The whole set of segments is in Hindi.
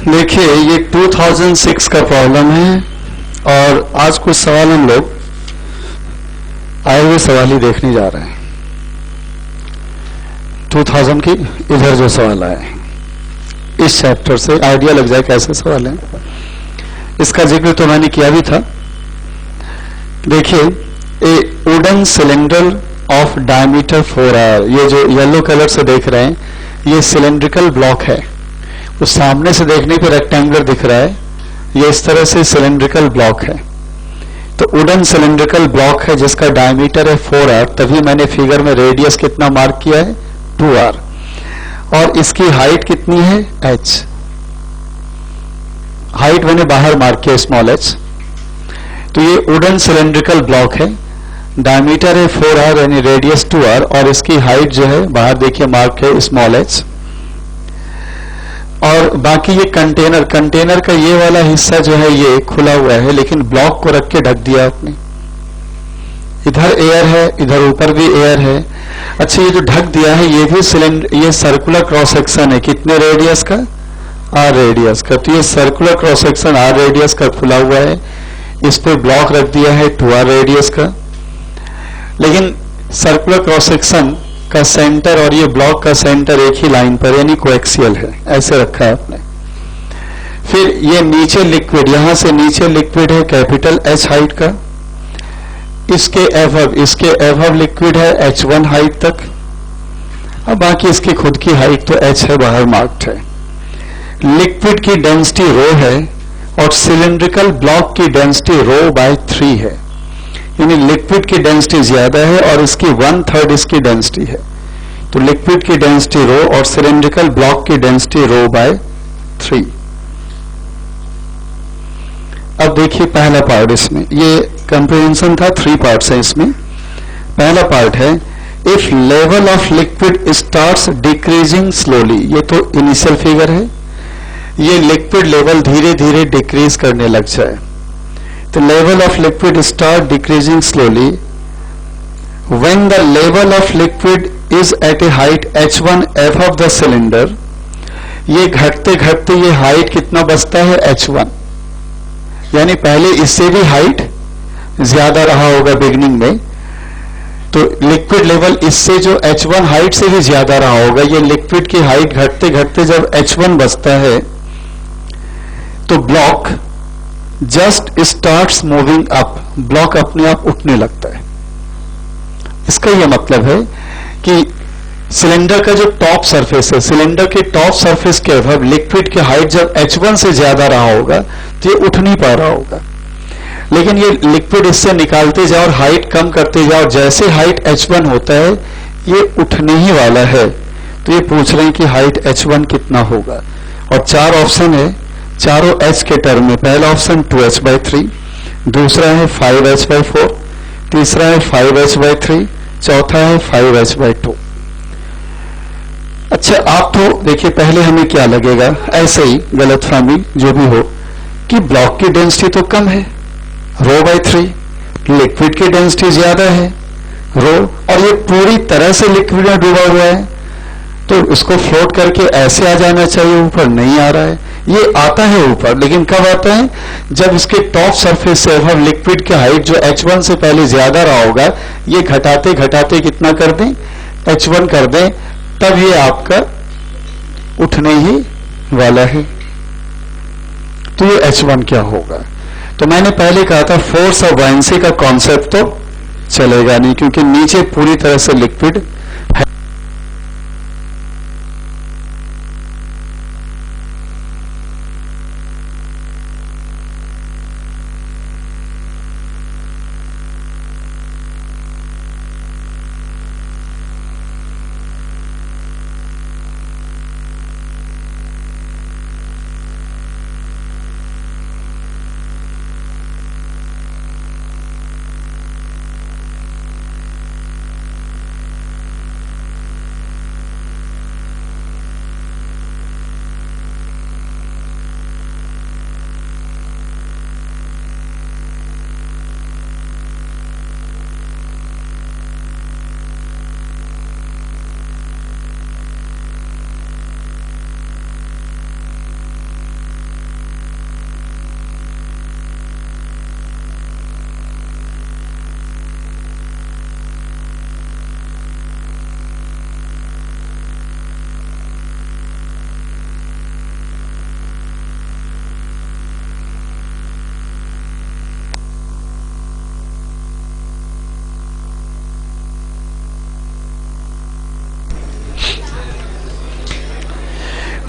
देखिए ये 2006 का प्रॉब्लम है और आज कुछ सवाल हम लोग आए हुए सवाल ही देखने जा रहे हैं। 2000 की इधर जो सवाल आए हैं इस चैप्टर से आइडिया लग जाए कैसे सवाल हैं। इसका जिक्र तो मैंने किया भी था। देखिए ए wooden cylinder of diameter 4r, ये जो येलो कलर से देख रहे हैं ये सिलेंड्रिकल ब्लॉक है। वो सामने से देखने पे रेक्टेंगुलर दिख रहा है, ये इस तरह से सिलेंड्रिकल ब्लॉक है। तो वुडन सिलेंड्रिकल ब्लॉक है जिसका डायमीटर है 4r, तभी मैंने फिगर में रेडियस कितना मार्क किया है 2r, और इसकी हाइट कितनी है h। हाइट मैंने बाहर मार्क किया स्मॉल h। तो ये वुडन सिलेंड्रिकल ब्लॉक है, डायमीटर है 4r यानी रेडियस 2r, और इसकी हाइट जो है बाहर देखिए मार्क है स्मॉल h। और बाकी ये कंटेनर का ये वाला हिस्सा जो है ये खुला हुआ है, लेकिन ब्लॉक को रख के ढक दिया आपने। इधर एयर है, इधर ऊपर भी एयर है। अच्छा ये जो ढक दिया है ये भी ये सर्कुलर क्रॉस सेक्शन है, कितने रेडियस का r रेडियस का। तो ये circular cross section r radius का खुला हुआ है, इस पे ब्लॉक रख दिया है 2r रेडियस का। लेकिन सर्कुलर क्रॉस सेक्शन का सेंटर और ये ब्लॉक का सेंटर एक ही लाइन पर यानी कोएक्सियल है, ऐसे रखा है आपने। फिर ये नीचे लिक्विड, यहां से नीचे लिक्विड है कैपिटल H हाइट का, इसके एवव लिक्विड है H1 हाइट तक, अब बाकी इसकी खुद की हाइट तो H है, बाहर मार्क्ड है। लिक्विड की डेंसिटी रो है और सिलिंड्रिकल ब्लॉक की डेंसिटी रो बाय 3 है, यानी लिक्विड की डेंसिटी ज्यादा है और इसकी 1/3 इसकी डेंसिटी है। तो लिक्विड की डेंसिटी रो और सिलिंड्रिकल ब्लॉक की डेंसिटी रो बाय 3। अब देखिए पहला पार्ट, इसमें ये कंप्रिहेंशन था, 3 पार्ट्स है इसमें। पहला पार्ट है if level of liquid starts decreasing slowly, ये तो इनिशियल फिगर है, ये लिक्विड लेवल धीरे धीरे डिक्रीज करने लग जाए। The level of liquid start decreasing slowly when the level of liquid is at a height h1 above the cylinder। ये घटते घटते ये हाइट कितना बचता है h1, यानी पहले इससे भी हाइट ज्यादा रहा होगा बिगिनिंग में, तो लिक्विड लेवल इससे जो h1 हाइट से भी ज्यादा रहा होगा। ये लिक्विड की हाइट घटते घटते जब h1 बचता है तो block just starts moving up, block अपने आप उठने लगता है। इसका यह मतलब है कि सिलेंडर का जो टॉप सरफेस है, सिलेंडर के टॉप सरफेस के अभाव लिक्विड की हाइट जब h1 से ज्यादा रहा होगा तो ये उठ नहीं पा रहा होगा। लेकिन ये लिक्विड इससे निकालते जाओ और हाइट कम करते जाओ, जैसे हाइट h1 होता है ये उठने ही वाला है। तो ये पूछ रहे हैं कि हाइट h1 कितना होगा, और 4 ऑप्शन है, चारों h के टर्म में। पहला ऑप्शन 2h/3, दूसरा है 5h/4, तीसरा है 5h/3, चौथा है 5h/2। अच्छा आप तो देखिए पहले हमें क्या लगेगा, ऐसे ही गलतफहमी जो भी हो, कि ब्लॉक की डेंसिटी तो कम है ρ/3, लिक्विड की डेंसिटी ज्यादा है रो, और ये पूरी तरह से लिक्विड में डूबा हुआ है तो इसको फ्लोट करके ऐसे आ जाना चाहिए ऊपर, नहीं आ रहा है। ये आता है ऊपर, लेकिन कब आता है जब इसके टॉप सरफेस से अब लिक्विड की हाइट जो h1 से पहले ज्यादा रहा होगा ये घटाते घटाते कितना कर दें h1 कर दें, तब ये आपका उठने ही वाला है। तो ये h1 क्या होगा। तो मैंने पहले कहा था फोर्स ऑफ बायंसी का कॉन्सेप्ट तो चलेगा नहीं, क्योंकि नीचे पूरी तरह से लिक्विड है।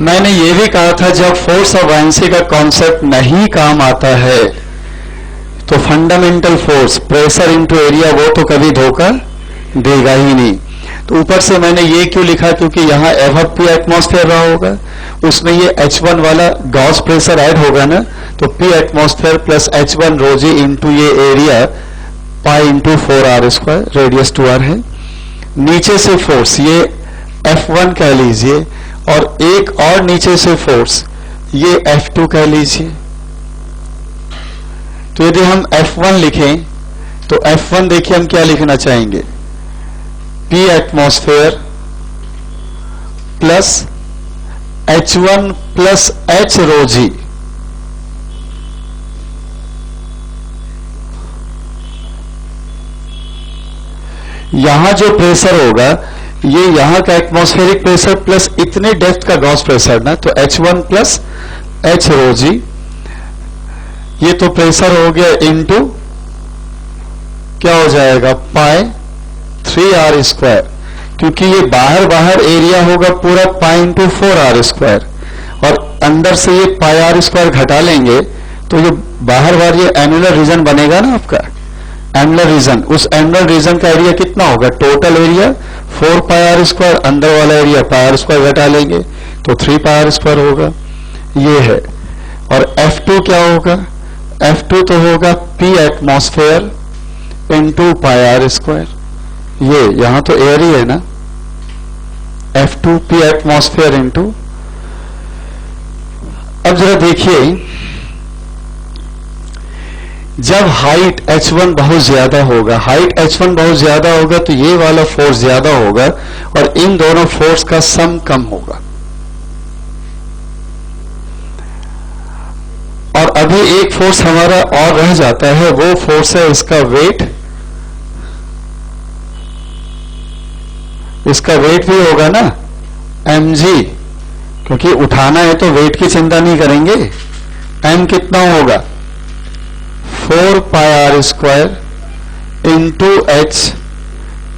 मैंने ये भी कहा था जब फोर्स ऑफ बायंसी का कॉन्सेप्ट नहीं काम आता है तो fundamental force pressure into area वो तो कभी धोखा देगा ही नहीं। तो ऊपर से मैंने ये क्यों लिखा, क्योंकि यहाँ एवब पी एटमॉस्फेयर रहा होगा, उसमें ये H1 वाला गॉस प्रेशर ऐड होगा ना, तो P एटमॉस्फेयर प्लस H1 रो जी इंटू ये area pi into 4r², radius 2r है। नीचे से फोर्स ये F1 कह लीजिए, और एक और नीचे से फोर्स ये F2 कह लीजिए। तो यदि हम F1 लिखें तो F1 देखिए हम क्या लिखना चाहेंगे, P atmosphere plus H1 plus H रो जी, यहां जो प्रेशर होगा ये यहां का एटमॉस्फेरिक प्रेशर प्लस इतने डेप्थ का गॉस प्रेशर ना, तो H1 प्लस H रो जी, ये तो प्रेशर हो गया इनटू क्या हो जाएगा पाई 3r², क्योंकि ये बाहर बाहर एरिया होगा पूरा पाई इंटू 4r², और अंदर से ये पाई r² घटा लेंगे तो ये बाहर बाहर ये एनुलर रीजन बनेगा ना आपका, एनुलर रीजन, उस एनुलर रीजन का एरिया कितना होगा, टोटल एरिया 4 पाई r², अंदर वाला एरिया पाई r² घटा लेंगे तो 3 पाई r² होगा, ये है। और F2 क्या होगा, F2 तो होगा P atmosphere into pi r², ये यहां तो एयर ही है ना, F2 P एटमॉस्फेयर इंटू। अब जरा देखिए, जब हाइट H1 बहुत ज्यादा होगा, हाइट H1 बहुत ज्यादा होगा तो ये वाला फोर्स ज्यादा होगा और इन दोनों फोर्स का सम कम होगा। और अभी एक फोर्स हमारा और रह जाता है, वो फोर्स है इसका वेट, इसका वेट भी होगा ना mg, क्योंकि उठाना है तो वेट की चिंता नहीं करेंगे। m कितना होगा 4 पाई r² into h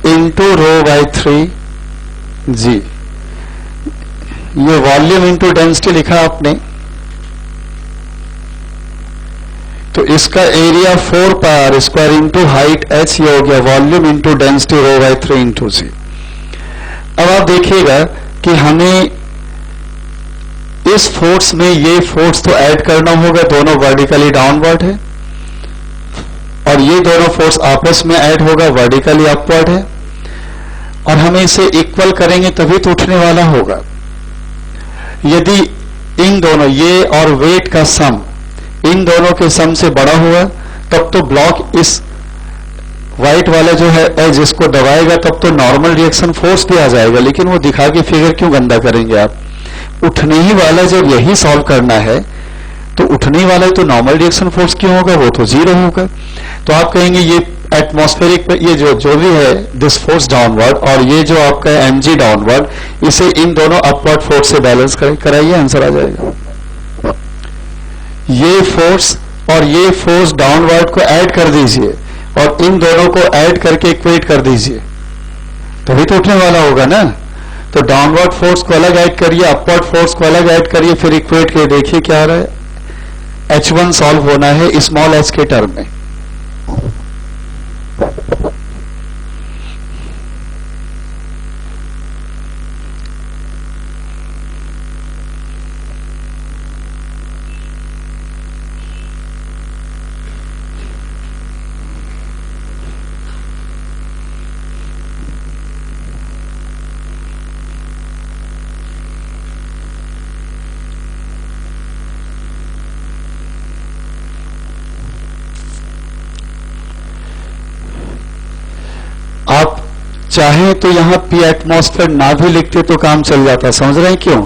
into rho by 3g, ये वॉल्यूम इंटू डेंसिटी लिखा आपने, तो इसका एरिया 4 पाई r² इंटू हाइट h, ये हो गया volume into density rho by 3 into g। अब आप देखिएगा कि हमें इस फोर्स में ये फोर्स तो ऐड करना होगा, दोनों वर्टिकली डाउनवर्ड है, और ये दोनों फोर्स आपस में ऐड होगा, वर्टिकली अपवर्ड है, और हमें इसे इक्वल करेंगे तभी तो उठने वाला होगा। यदि इन दोनों ये और वेट का सम इन दोनों के सम से बड़ा हुआ तब तो ब्लॉक इस व्हाइट वाला जो है एज इसको दबाएगा, तब तो नॉर्मल रिएक्शन फोर्स भी आ जाएगा, लेकिन वो दिखा के फिगर क्यों गंदा करेंगे आप। उठने ही वाला जब यही सॉल्व करना है तो उठने वाला तो नॉर्मल रिएक्शन फोर्स क्यों होगा, वो तो 0 होगा। तो आप कहेंगे ये एटमॉस्फेरिक ये जो भी है दिस फोर्स डाउनवर्ड, और ये जो आपका mg डाउनवर्ड, इसे इन दोनों अपवर्ड फोर्स से बैलेंस कराइए, आंसर आ जाएगा। ये फोर्स और ये फोर्स डाउनवर्ड को ऐड कर दीजिए और इन दोनों को ऐड करके इक्वेट कर दीजिए, तभी तो उठने वाला होगा ना। तो डाउनवर्ड फोर्स को अलग ऐड करिए, अपवर्ड फोर्स को अलग ऐड करिए, फिर इक्वेट के देखिए क्या आ रहा है। H1 सॉल्व होना है स्मॉल h के टर्म में। आप चाहें तो यहां P एटमॉस्फेयर ना भी लिखते तो काम चल जाता, समझ रहे हैं क्यों।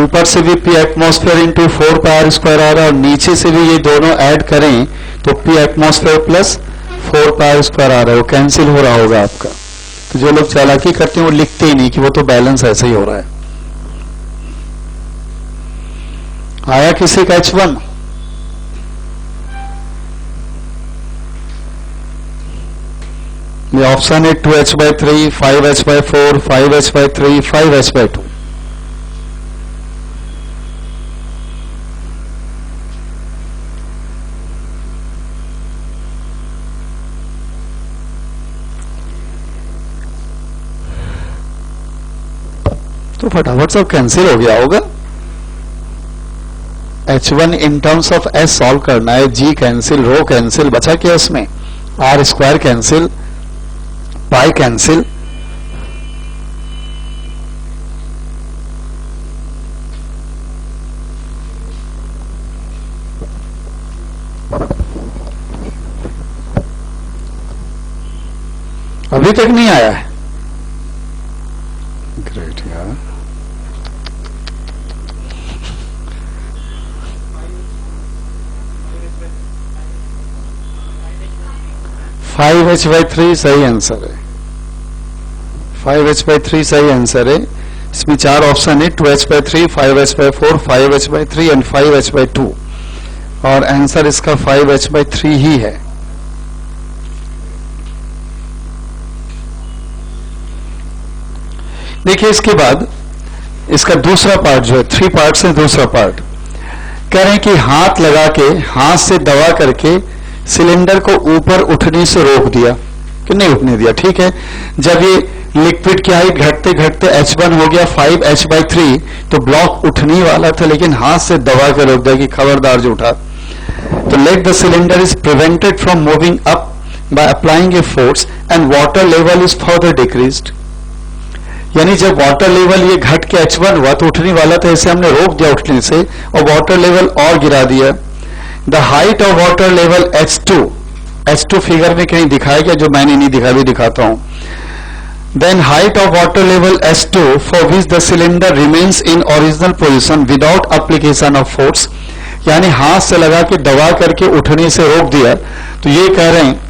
ऊपर से भी P एटमॉस्फेयर इंटू 4 पाई r² आ रहा है और नीचे से भी ये दोनों ऐड करें तो P एटमॉस्फेयर प्लस 4 पाई r² आ रहा है, वो कैंसिल हो रहा होगा आपका। तो जो लोग चालाकी करते हैं वो लिखते ही नहीं कि वो तो बैलेंस ऐसे ही हो रहा है। आया किसी का H1? ये ऑप्शन है 2h/3, 5h/4, 5h/3, 5h/2। तो फटाफट सब कैंसिल हो गया होगा। H1 in terms of S solve करना है, G कैंसिल, रो कैंसिल, बचा क्या इसमें, R square cancel, pi cancel, अभी तक नहीं आया है। ग्रेट यार, फाइव एच बाई थ्री सही आंसर है, 5h/3 सही आंसर है। इसमें 4 ऑप्शन है, 2h/3, 5h/4, 5h/3 and 5h/2, और आंसर इसका 5h/3 ही है। देखिए इसके बाद इसका दूसरा पार्ट जो है, 3 पार्ट से दूसरा पार्ट कह रहे हैं कि हाथ लगा के, हाथ से दबा करके सिलेंडर को ऊपर उठने से रोक दिया कि नहीं उठने दिया। ठीक है, जब ये लिक्विड की हाइट घटते घटते H1 हो गया 5h/3, तो ब्लॉक उठने वाला था, लेकिन हाथ से दबा के रोक दिया कि खबरदार जो उठा। तो let the cylinder is prevented from moving up by applying a force and water level is further decreased. यानी जब वाटर लेवल ये घट के H1 हुआ तो उठने वाला था, इसे हमने रोक दिया उठने से और वाटर लेवल और गिरा दिया। The height of water level H2 figure में कहीं दिखाया गया, जो मैंने नहीं दिखा, भी दिखाता हूं। Then height of water level H2 for which the cylinder remains in original position without application of force, यानी हाथ से लगा के दबा करके उठने से रोक दिया। तो ये कह रहे हैं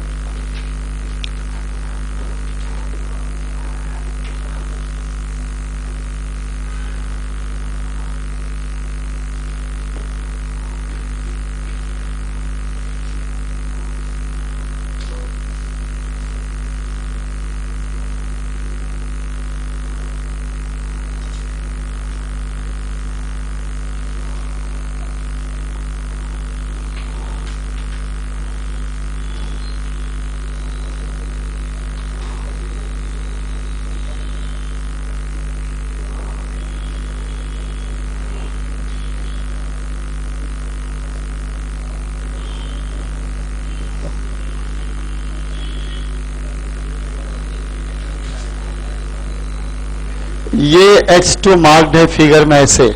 ये H2 मार्क्ड है फिगर में, ऐसे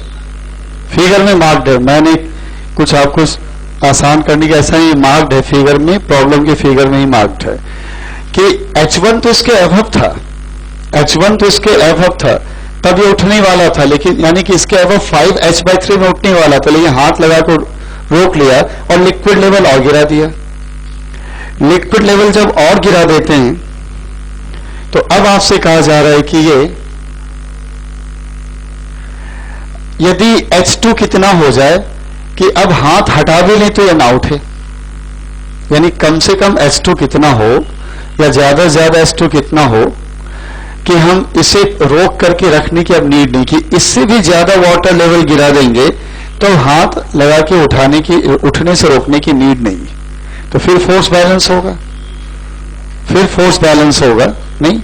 फिगर में मार्क्ड है। मैंने कुछ आपको आसान करने के ऐसा ही मार्क्ड है फिगर में, प्रॉब्लम के फिगर में ही मार्क्ड है कि H1 तो इसके अभव था, H1 तो इसके अभव था, तब ये उठने वाला था, लेकिन यानी कि इसके अभव 5h/3 में उठने वाला था, लेकिन हाथ लगा कर रोक लिया और लिक्विड लेवल और गिरा दिया। लिक्विड लेवल जब और गिरा देते हैं तो अब आपसे कहा जा रहा है कि ये यदि H2 कितना हो जाए कि अब हाथ हटा भी लें तो ये ना उठे, यानी कम से कम H2 कितना हो या ज्यादा से ज्यादा H2 कितना हो कि हम इसे रोक करके रखने की अब नीड नहीं, कि इससे भी ज्यादा वाटर लेवल गिरा देंगे तो हाथ लगा के उठने से रोकने की नीड नहीं, तो फिर फोर्स बैलेंस होगा, फिर फोर्स बैलेंस होगा नहीं।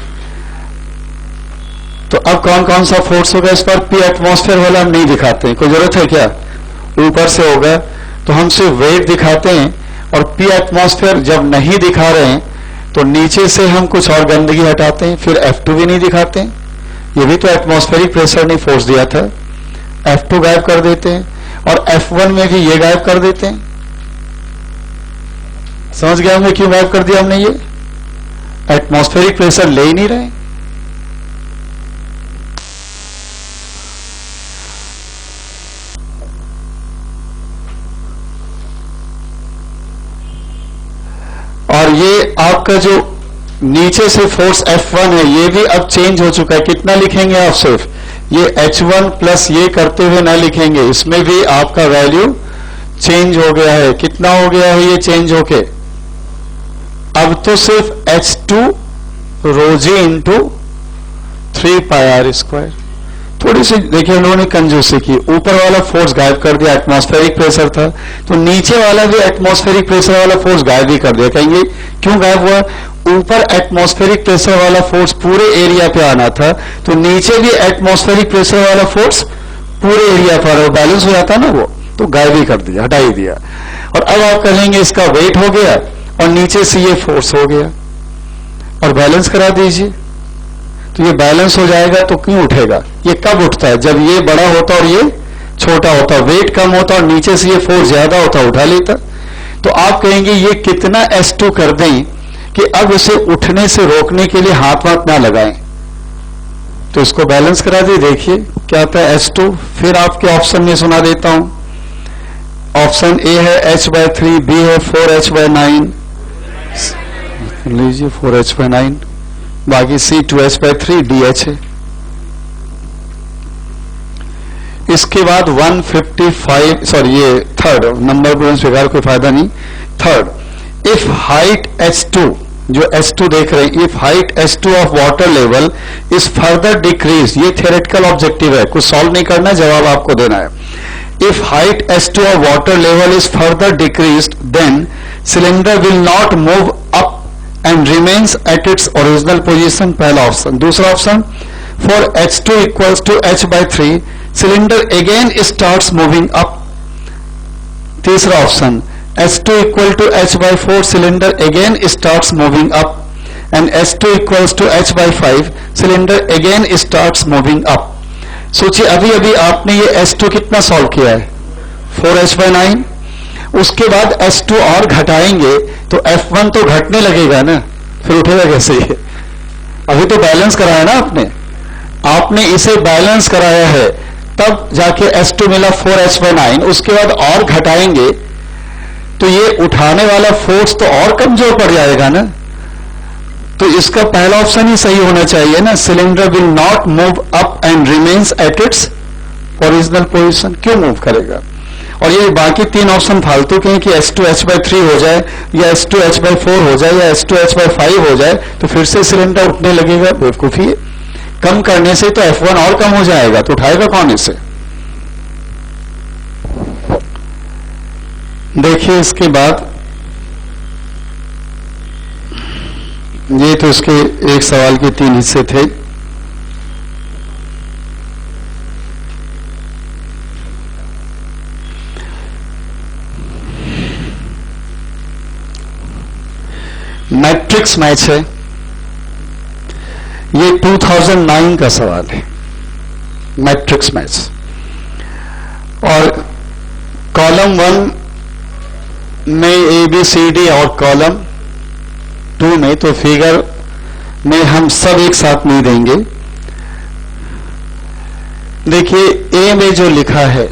तो अब कौन कौन सा फोर्स होगा इस पर, P एटमॉस्फेयर वाला हम नहीं दिखाते हैं, कोई जरूरत है क्या, ऊपर से होगा, तो हम सिर्फ वेट दिखाते हैं। और P एटमॉस्फेयर जब नहीं दिखा रहे हैं तो नीचे से हम कुछ और गंदगी हटाते हैं, फिर F2 भी नहीं दिखाते हैं, ये भी तो एटमॉस्फेरिक प्रेशर ने फोर्स दिया था, F2 गायब कर देते हैं, और F1 में भी ये गायब कर देते हैं। समझ गए होंगे क्यों गायब कर दिया हमने, ये एटमॉस्फेरिक प्रेशर ले ही नहीं रहे। और ये आपका जो नीचे से फोर्स F1 है ये भी अब चेंज हो चुका है। कितना लिखेंगे आप, सिर्फ ये H1 प्लस ये करते हुए ना लिखेंगे, इसमें भी आपका वैल्यू चेंज हो गया है। कितना हो गया है ये चेंज होके, अब तो सिर्फ H2 ρg इंटू 3πr²। थोड़ी सी देखिए उन्होंने कंजूसी की, ऊपर वाला फोर्स गायब कर दिया, एटमॉस्फेरिक प्रेशर था, तो नीचे वाला भी एटमॉस्फेरिक प्रेशर वाला फोर्स गायब ही कर दिया। कहेंगे क्यों गायब हुआ, ऊपर एटमॉस्फेरिक प्रेशर वाला फोर्स पूरे एरिया पे आना था, तो नीचे भी एटमॉस्फेरिक प्रेशर वाला फोर्स पूरे एरिया पर, वो बैलेंस हो जाता ना, वो तो गायब ही कर दिया, हटा ही दिया। और अब आप कहेंगे इसका वेट हो गया और नीचे से ये फोर्स हो गया, और बैलेंस करा दीजिए, तो ये बैलेंस हो जाएगा। तो क्यों उठेगा? ये कब उठता है? जब ये बड़ा होता और ये छोटा होता, वेट कम होता और नीचे से ये फोर्स ज्यादा होता, उठा लेता। तो आप कहेंगे ये कितना S2 कर दें कि अब उसे उठने से रोकने के लिए हाथ वाथ ना लगाएं, तो इसको बैलेंस करा दी। देखिए क्या आता है S2। फिर आपके ऑप्शन में सुना देता हूं। ऑप्शन ए है H/3, बी है 4H/9, लीजिए 4H/9, बाकी C 2H/3, DH है। इसके बाद 155, सॉरी ये थर्ड नंबर पर स्वीकार कोई फायदा नहीं। थर्ड, इफ हाइट H2, जो H2 देख रहे हैं, if height H2 of water level is further decrease, ये थियोरेटिकल ऑब्जेक्टिव है, कुछ सॉल्व नहीं करना, जवाब आपको देना है। If height H2 of water level is further decreased, then cylinder will not move up and remains at its original position, पहला ऑप्शन। दूसरा option, for H2 equals to H/3, cylinder again starts moving up। तीसरा option, H2 equal to H/4, cylinder again starts moving up, and H2 equals to H/5, cylinder again starts moving up। सोचिए अभी अभी आपने ये S2 कितना सॉल्व किया है, 4H/9। उसके बाद S2 और घटाएंगे तो F1 तो घटने लगेगा ना, फिर उठेगा कैसे ये? अभी तो बैलेंस कराया ना आपने इसे बैलेंस कराया है, तब जाके S2 मिला 4H/9। उसके बाद और घटाएंगे तो ये उठाने वाला फोर्स तो और कमजोर पड़ जाएगा ना। तो इसका पहला ऑप्शन ही सही होना चाहिए ना, cylinder will not move up and remains at its original position. क्यों मूव करेगा? और ये बाकी तीन ऑप्शन फालतू के हैं कि S2 H/3 हो जाए, या S2 H/4 हो जाए, या S2 H/5 हो जाए तो फिर से सिलेंडर उठने लगेगा। बेवकूफी है, कम करने से तो F1 और कम हो जाएगा, तो उठाएगा कौन इसे? देखिए इसके बाद ये तो इसके एक सवाल के तीन हिस्से थे। मैट्रिक्स मैच है, ये 2009 का सवाल है, मैट्रिक्स मैच। और कॉलम 1 में ABCD और कॉलम 2 में तो फिगर में हम सब एक साथ नहीं देंगे। देखिए ए में जो लिखा है,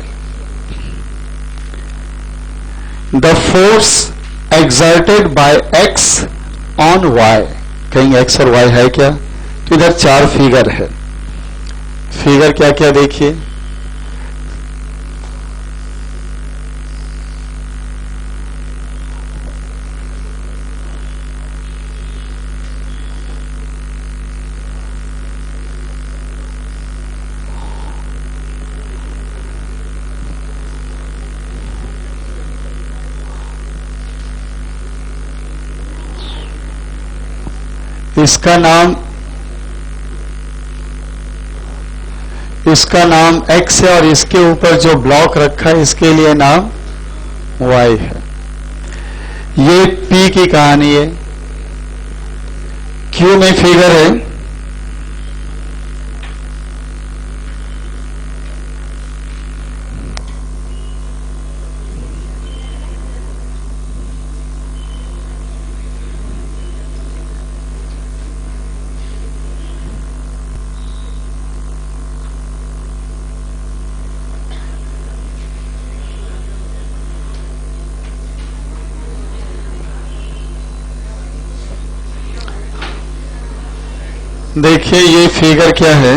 the force exerted bye X on Y, कहीं X और Y है क्या? तो इधर 4 फिगर है। फिगर क्या क्या देखिए, इसका नाम X है, और इसके ऊपर जो ब्लॉक रखा है इसके लिए नाम Y है। ये P की कहानी है। Q में फिगर है, देखिए ये फिगर क्या है,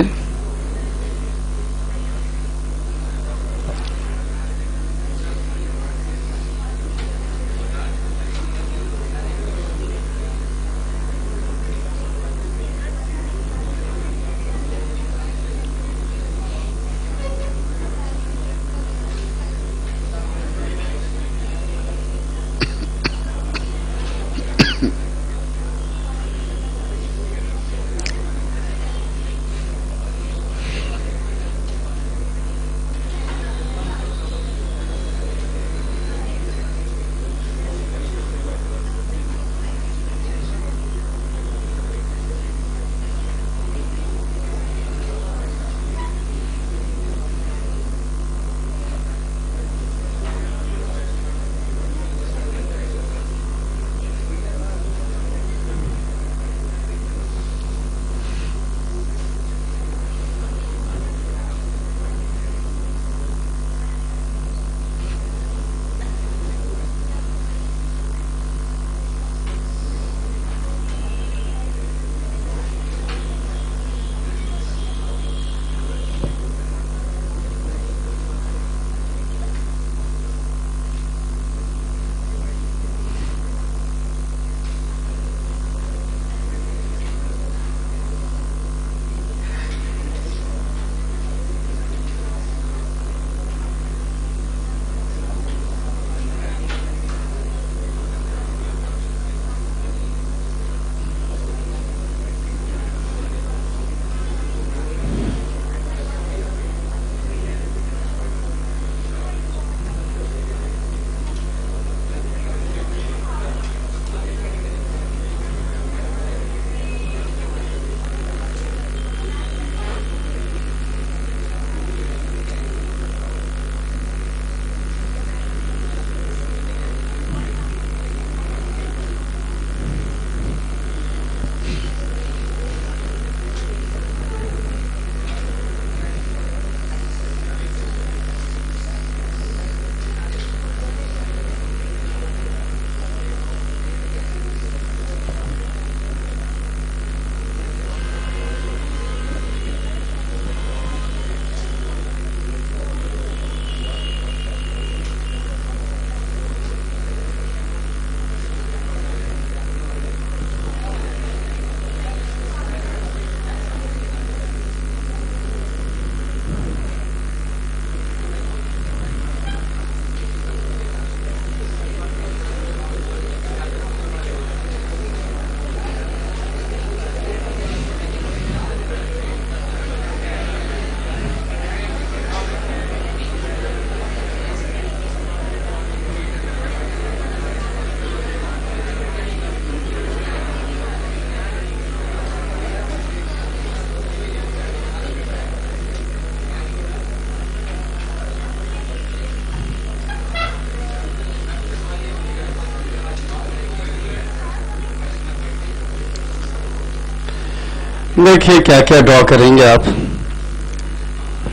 देखिए क्या क्या ड्रॉ करेंगे आप,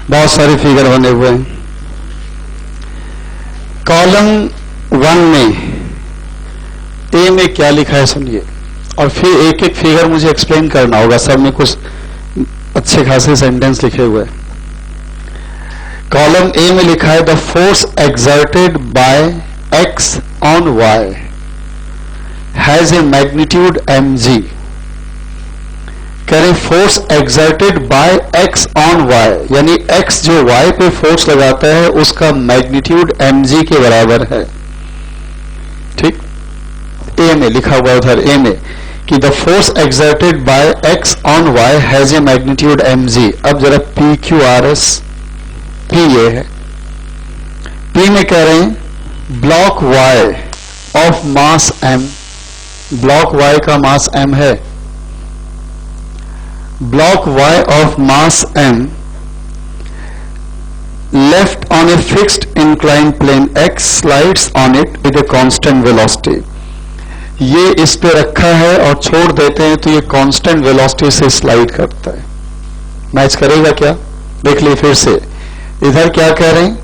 बहुत सारे फिगर बने हुए हैं। कॉलम 1 में ए में क्या लिखा है सुनिए, और फिर एक एक फिगर मुझे एक्सप्लेन करना होगा। सब में कुछ अच्छे खासे सेंटेंस लिखे हुए हैं। कॉलम ए में लिखा है the force exerted by X on Y has a magnitude mg। कह रहे force exerted by X on Y, यानी एक्स जो वाई पे फोर्स लगाता है उसका मैग्नीट्यूड mg के बराबर है। ठीक, ए में लिखा हुआ उधर ए में कि the force exerted by X on Y has a magnitude mg। अब जरा P Q R S, P ये है, पी में कह रहे हैं block Y of mass m, block Y का मास m है, block y of mass m left on a fixed inclined plane x slides on it with a constant velocity। ये इस पे रखा है और छोड़ देते हैं तो ये कांस्टेंट वेलोसिटी से स्लाइड करता है। मैच करेगा क्या, देख लीजिए फिर से। इधर क्या कह रहे हैं,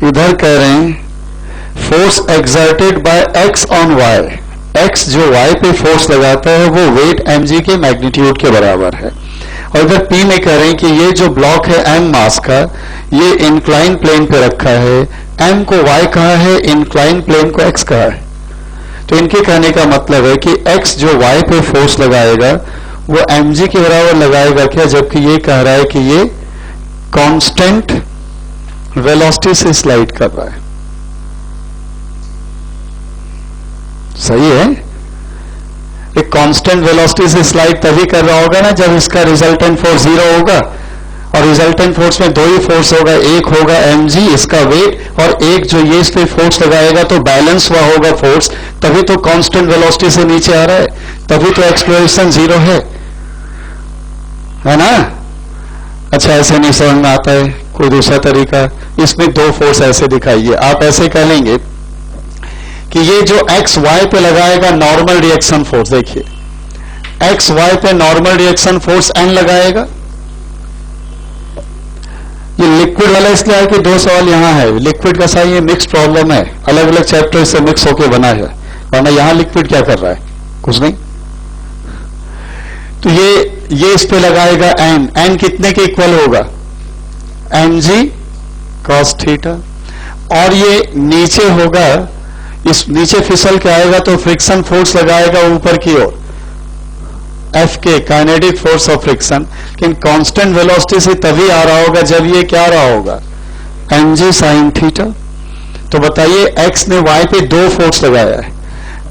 इधर कह रहे हैं force exerted by X on Y, X जो वाई पे फोर्स लगाता है वो वेट mg के मैग्नीट्यूड के बराबर है। और इधर पी में कह रहे हैं कि ये जो ब्लॉक है m मास का, ये इंक्लाइन प्लेन पे रखा है, m को y कहा है, इंक्लाइन प्लेन को x कहा है। तो इनके कहने का मतलब है कि x जो y पे फोर्स लगाएगा वो mg के बराबर लगाएगा क्या, जबकि ये कह रहा है कि ये कांस्टेंट वेलोसिटी से स्लाइड कर रहा है। सही है, एक कांस्टेंट वेलोसिटी से स्लाइड तभी कर रहा होगा ना जब इसका रिजल्टेंट फोर्स 0 होगा, और रिजल्टेंट फोर्स में दो ही फोर्स होगा, एक होगा mg इसका वेट, और एक जो ये इस पे फोर्स लगाएगा तो बैलेंस हुआ होगा फोर्स, तभी तो कांस्टेंट वेलोसिटी से नीचे आ रहा है, तभी तो एक्सप्लोरेशन 0 है ना। अच्छा, ऐसे नहीं समझ में आता है, कोई दूसरा तरीका, इसमें दो फोर्स ऐसे दिखाइए। आप ऐसे कह लेंगे कि ये जो एक्स वाई पे लगाएगा नॉर्मल रिएक्शन फोर्स, देखिए एक्स वाई पे नॉर्मल रिएक्शन फोर्स n लगाएगा। ये लिक्विड वाला इसलिए है कि दो सवाल यहां है, लिक्विड का सही, ये मिक्स प्रॉब्लम है, अलग अलग चैप्टर से मिक्स होके बना है, वरना यहां लिक्विड क्या कर रहा है, कुछ नहीं। तो ये इस पे लगाएगा n कितने के इक्वल होगा, mg cos थीटा, और ये नीचे होगा, इस नीचे फिसल के आएगा तो फ्रिक्शन फोर्स लगाएगा ऊपर की ओर, F के काइनेटिक फोर्स ऑफ फ्रिक्शन, लेकिन कांस्टेंट वेलोसिटी से तभी आ रहा होगा जब ये क्या रहा होगा, mg sin थीटा। तो बताइए x ने y पे दो फोर्स लगाया है,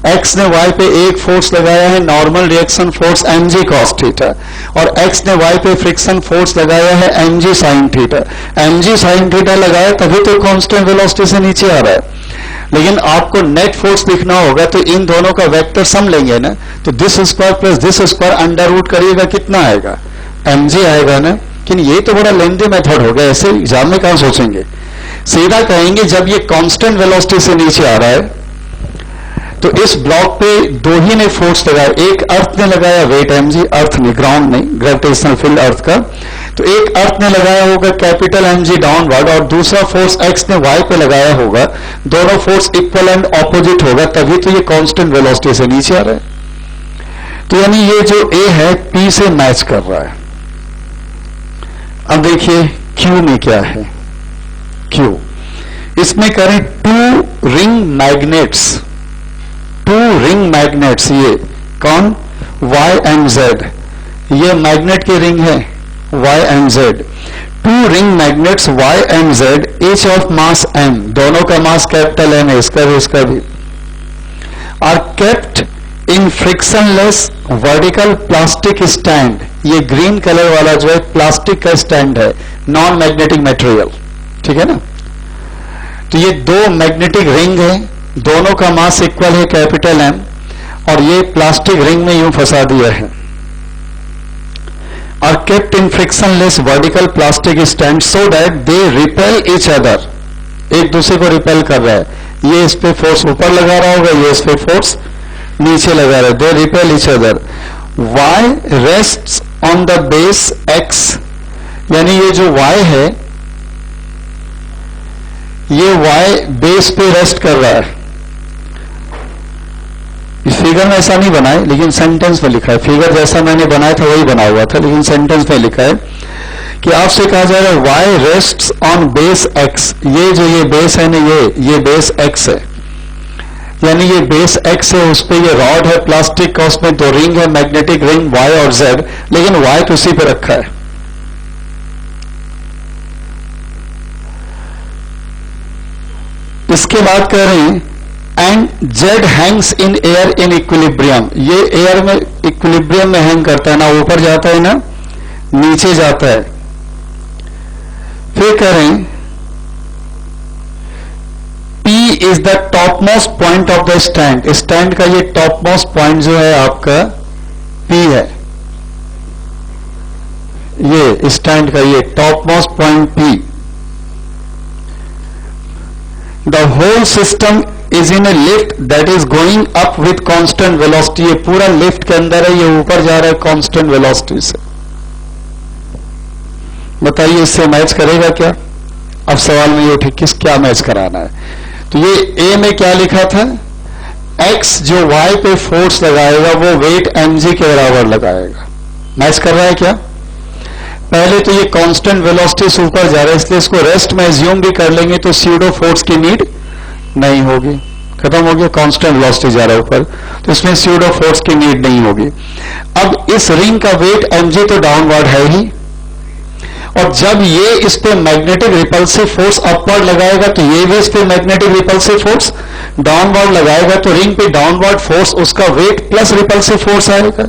x ने y पे एक फोर्स लगाया है normal reaction force mg cos theta, और x ने y पे फ्रिक्शन फोर्स लगाया है mg sin theta. mg sin theta लगाया तभी तो कांस्टेंट वेलोसिटी से नीचे आ रहा है, लेकिन आपको नेट फोर्स लिखना होगा तो इन दोनों का वेक्टर सम लेंगे ना, तो this square plus this square under root करिएगा, कितना आएगा, mg आएगा ना। लेकिन ये तो बड़ा लेंथी मेथड हो गया, ऐसे एग्जाम में कहां सोचेंगे, सीधा कहेंगे जब ये कांस्टेंट वेलोसिटी से नीचे आ रहा है तो इस ब्लॉक पे दो ही ने फोर्स लगाया, एक अर्थ ने लगाया वेट mg, अर्थ ने, ग्राउंड नहीं, ग्रेविटेशनल फील्ड अर्थ का, तो एक अर्थ ने लगाया होगा कैपिटल mg डाउनवर्ड, और दूसरा फोर्स x ने y पे लगाया होगा, दोनों फोर्स इक्वल एंड ऑपोजिट होगा, तभी तो ये कांस्टेंट वेलोसिटी से नीचे आ रहा है। तो यानी ये जो a है p से मैच कर रहा है। अब देखिए q में क्या है, q इसमें करें टू रिंग मैग्नेट्स, ये कौन, y and z, ये मैग्नेट की रिंग है y and z, two ring magnets y and z each of mass m, दोनों का मास कैपिटल m है, इसका भी, are kept in frictionless vertical plastic stand, ये ग्रीन कलर वाला जो है प्लास्टिक का स्टैंड है, नॉन मैग्नेटिक मटेरियल, ठीक है ना। तो ये दो मैग्नेटिक रिंग है, दोनों का मास इक्वल है कैपिटल M, और ये प्लास्टिक रिंग में यूं फंसा दिया है, are kept in frictionless vertical plastic stand so that they repel each other, एक दूसरे को रिपेल कर रहा है, ये इस पे फोर्स ऊपर लगा रहा होगा, ये इस पे फोर्स नीचे लगा रहा है, दे repel each other, y rests on the base x, यानी ये जो y है ये y बेस पे रेस्ट कर रहा है। इस फिगर में ऐसा नहीं बना है, लेकिन सेंटेंस में लिखा है। फिगर जैसा मैंने बनाया था वही बना हुआ था, लेकिन सेंटेंस में लिखा है कि आपसे कहा जा रहा है y rests on base x। ये जो ये बेस है ना, ये बेस x है, यानी ये बेस x है, उस पे ये रॉड है प्लास्टिक का, उसमें दो रिंग है, मैग्नेटिक रिंग y और z, लेकिन y तो उसी पे रखा है। इसके बाद कह रहे हैं and z Hanks in air in equilibrium. ये एयर में इक्विलिब्रियम में हैंग करता है, ना ऊपर जाता है ना नीचे जाता है। फिर कह रहे हैं P is the top most point of the stand. Stand का ये टॉप मोस्ट पॉइंट जो है आपका P है, ये स्टैंड का ये top most point P। The whole system is in a lift that is going up with constant velocity. ये पूरा लिफ्ट के अंदर है, ये ऊपर जा रहा है कांस्टेंट वेलोसिटी से। बताइए इससे मैच करेगा क्या? अब सवाल में ये उठे क्या मैच कराना है। तो ये ए में क्या लिखा था, x जो y पे फोर्स लगाएगा वो वेट mg के बराबर लगाएगा। मैच कर रहा है क्या? पहले तो ये कांस्टेंट वेलोसिटी से ऊपर जा रहा है, इसलिए इसको रेस्ट में एज्यूम भी कर लेंगे तो स्यूडो फोर्स की नीड नहीं होगी, खत्म हो गया। कांस्टेंट वेलोसिटी जा रहा है ऊपर, तो इसमें स्यूडो फोर्स की नीड नहीं होगी। अब इस रिंग का वेट mg तो डाउनवर्ड है ही, और जब ये इस पे मैग्नेटिक रिपल्सिव फोर्स अपवर्ड लगाएगा तो ये भी इस पे मैग्नेटिक रिपल्सिव फोर्स डाउनवर्ड लगाएगा, तो रिंग पे डाउनवर्ड फोर्स उसका वेट प्लस रिपल्सिव फोर्स आएगा,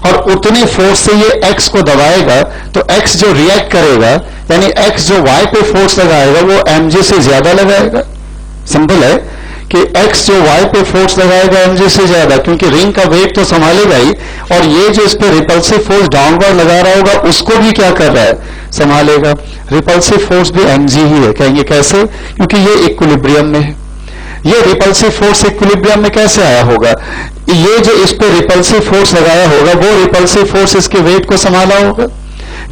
और उतने फोर्स से ये x को दबाएगा, तो x जो रिएक्ट करेगा, यानी x जो y पे फोर्स लगाएगा वो mg से ज्यादा लगाएगा। सिंपल है कि x जो y पे फोर्स लगाएगा mg से ज्यादा, क्योंकि रिंग का वेट तो संभालेगा ही, और ये जो इस पे रिपल्सिव फोर्स डाउनवर्ड लगा रहा होगा उसको भी क्या कर रहा है, संभालेगा। रिपल्सिव फोर्स भी mg ही है। कहेंगे कैसे? क्योंकि ये इक्विलिब्रियम में है। ये रिपल्सिव फोर्स इक्विलिब्रियम में कैसे आया होगा? ये जो इस पे रिपल्सिव फोर्स लगाया होगा वो रिपल्सिव फोर्स इसके वेट को संभाला होगा,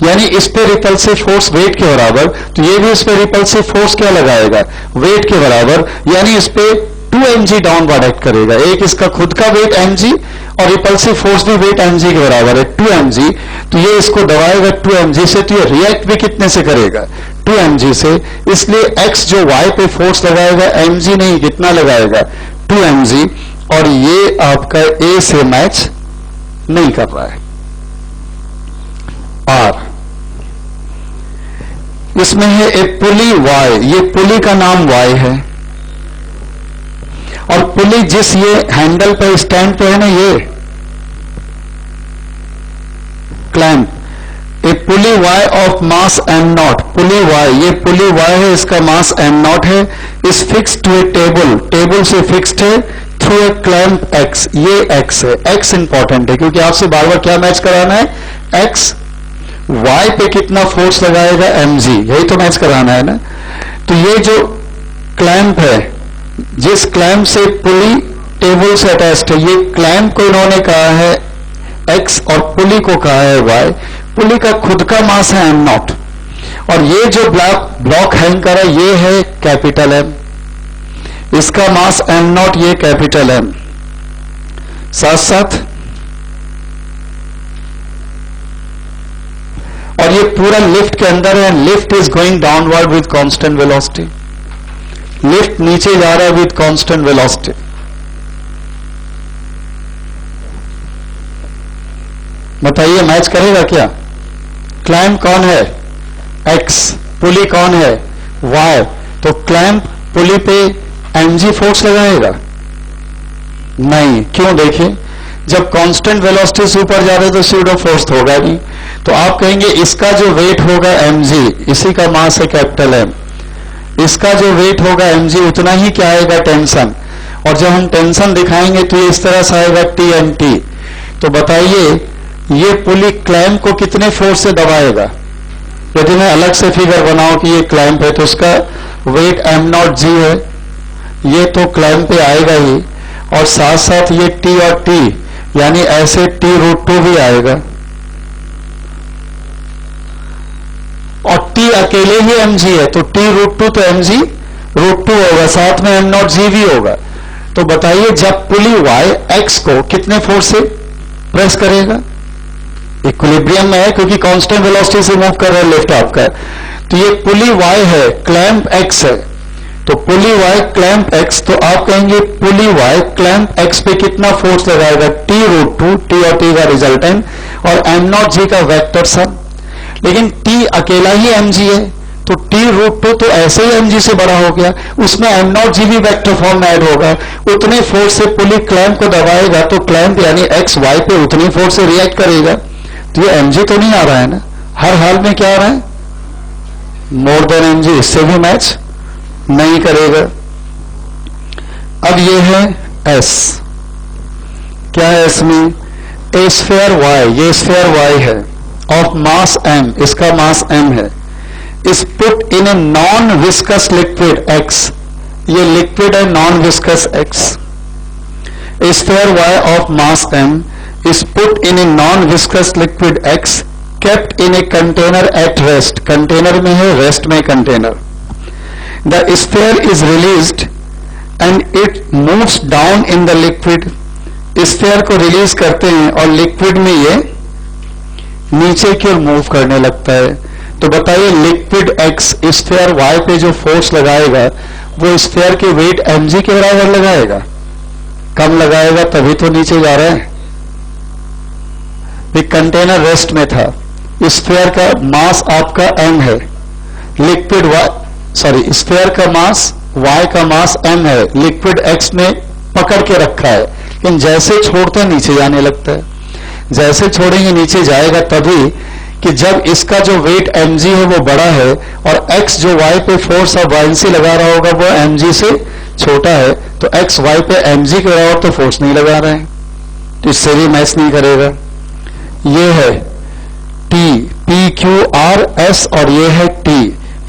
यानी इस पे रिपल्सिव फोर्स वेट के बराबर, तो ये भी इस पे रिपल्सिव फोर्स क्या लगाएगा, वेट के बराबर, यानी इस पे 2mg डाउनवर्ड एक्ट करेगा। एक इसका खुद का वेट mg और रिपल्सिव फोर्स भी वेट mg के बराबर है 2mg, तो ये इसको दबाएगा 2mg से, तो ये रिएक्ट भी कितने से करेगा, 2mg से। इसलिए x जो y पे फोर्स लगाएगा mg नहीं, कितना लगाएगा, 2mg, और ये आपका a से मैच नहीं कर रहा है। R इसमें है एक पुली y, ये पुली का नाम y है, और पुली जिस ये हैंडल पे स्टैंड पे है ना, ये clamp, a pulley y of mass m0, pulley y, ये पुली y है, इसका मास m0 है, is fix to a table, table से फिक्स्ड है, थ्रू ए क्लैंप x, ये x है। x इंपॉर्टेंट है क्योंकि आपसे बार बार क्या मैच कराना है, x y पे कितना फोर्स लगाएगा mg, यही तो मैच कराना है ना। तो ये जो क्लैंप है, जिस क्लैंप से पुली टेबल से अटैच्ड है, ये क्लैंप को इन्होंने कहा है x और पुली को कहा है y। पुली का खुद का मास है m0, और ये जो ब्लॉक हैंग कर रहा है ये है कैपिटल M, इसका मास m0, ये कैपिटल M। साथ साथ और ये पूरा लिफ्ट के अंदर है, lift is going downward with constant velocity, lift नीचे जा रहा है विद कांस्टेंट वेलोसिटी। बताइए मैच करेगा क्या? क्लैंप कौन है, x, पुली कौन है, y, तो क्लैंप पुली पे mg फोर्स लगाएगा नहीं, क्यों? देखिए जब कांस्टेंट वेलोसिटी से ऊपर जा रहे हैं तो स्यूडो फोर्स तो होगा नहीं, तो आप कहेंगे इसका जो वेट होगा mg, इसी का मास है कैपिटल M, इसका जो वेट होगा mg उतना ही क्या आएगा, टेंशन, और जब हम टेंशन दिखाएंगे तो ये इस तरह से आएगा TNT। तो बताइए ये पुली क्लैंप को कितने फोर्स से दबाएगा? यदि मैं अलग से फिगर बनाऊं कि ये क्लैंप है तो उसका वेट m0g है, ये तो क्लैंप पे आएगा ही, और साथ साथ ये T और T, यानी ऐसे T√2 भी आएगा, T अकेले ही mg है तो T√2 तो mg√2 होगा, साथ में m0g भी होगा। तो बताइए जब पुली y x को कितने फोर्स से प्रेस करेगा? इक्विलिब्रियम में है क्योंकि कांस्टेंट वेलोसिटी से मूव कर रहा है लिफ्ट आपका। तो ये पुली y है, क्लैंप x है, तो पुली y क्लैंप x, तो आप कहेंगे पुली y क्लैंप x पे कितना फोर्स लगाएगा? T√2, T और T का रिजल्टेंट और m0g का वेक्टर सम। लेकिन T अकेला ही mg है तो T√2 तो ऐसे ही mg से बड़ा हो गया, उसमें m0g भी वेक्टर फॉर्म में ऐड होगा। उतने फोर्स से पुली क्लैंप को दबाएगा तो क्लैंप यानी x y पे उतनी फोर्स से रिएक्ट करेगा। तो ये mg तो नहीं आ रहा है ना, हर हाल में क्या आ रहा है? मोर देन mg, इससे भी मैच नहीं करेगा। अब ये है s, क्या है इसमें? ए स्फीयर y, ये स्फीयर y है ऑफ मास m, इसका मास m है, is put in a non viscous liquid x, ये लिक्विड है non viscous x। A sphere y of mass m is put in a non-viscous liquid X kept in a container at rest, container में है, रेस्ट में container. The sphere is released and it moves down in the liquid, sphere को रिलीज करते हैं और लिक्विड में ये नीचे की ओर मूव करने लगता है। तो बताइए लिक्विड X स्फीयर Y पे जो फोर्स लगाएगा वो स्फीयर के वेट mg के बराबर लगाएगा? कम लगाएगा, तभी तो नीचे जा रहा है। कंटेनर रेस्ट में था, स्फीयर का मास आपका m है, लिक्विड स्फीयर का मास y का मास m है, लिक्विड x में पकड़ के रखा है, लेकिन जैसे छोड़ते नीचे जाने लगता है। जैसे छोड़ेंगे नीचे जाएगा, तभी कि जब इसका जो वेट mg है वो बड़ा है और x जो y पे फोर्स ऑफ बायंसी लगा रहा होगा वो mg से छोटा है, तो x y पे mg के बराबर तो फोर्स नहीं लगा रहा है, तो इससे भी मैच नहीं करेगा। ये है T, P, Q, R, S और ये है T।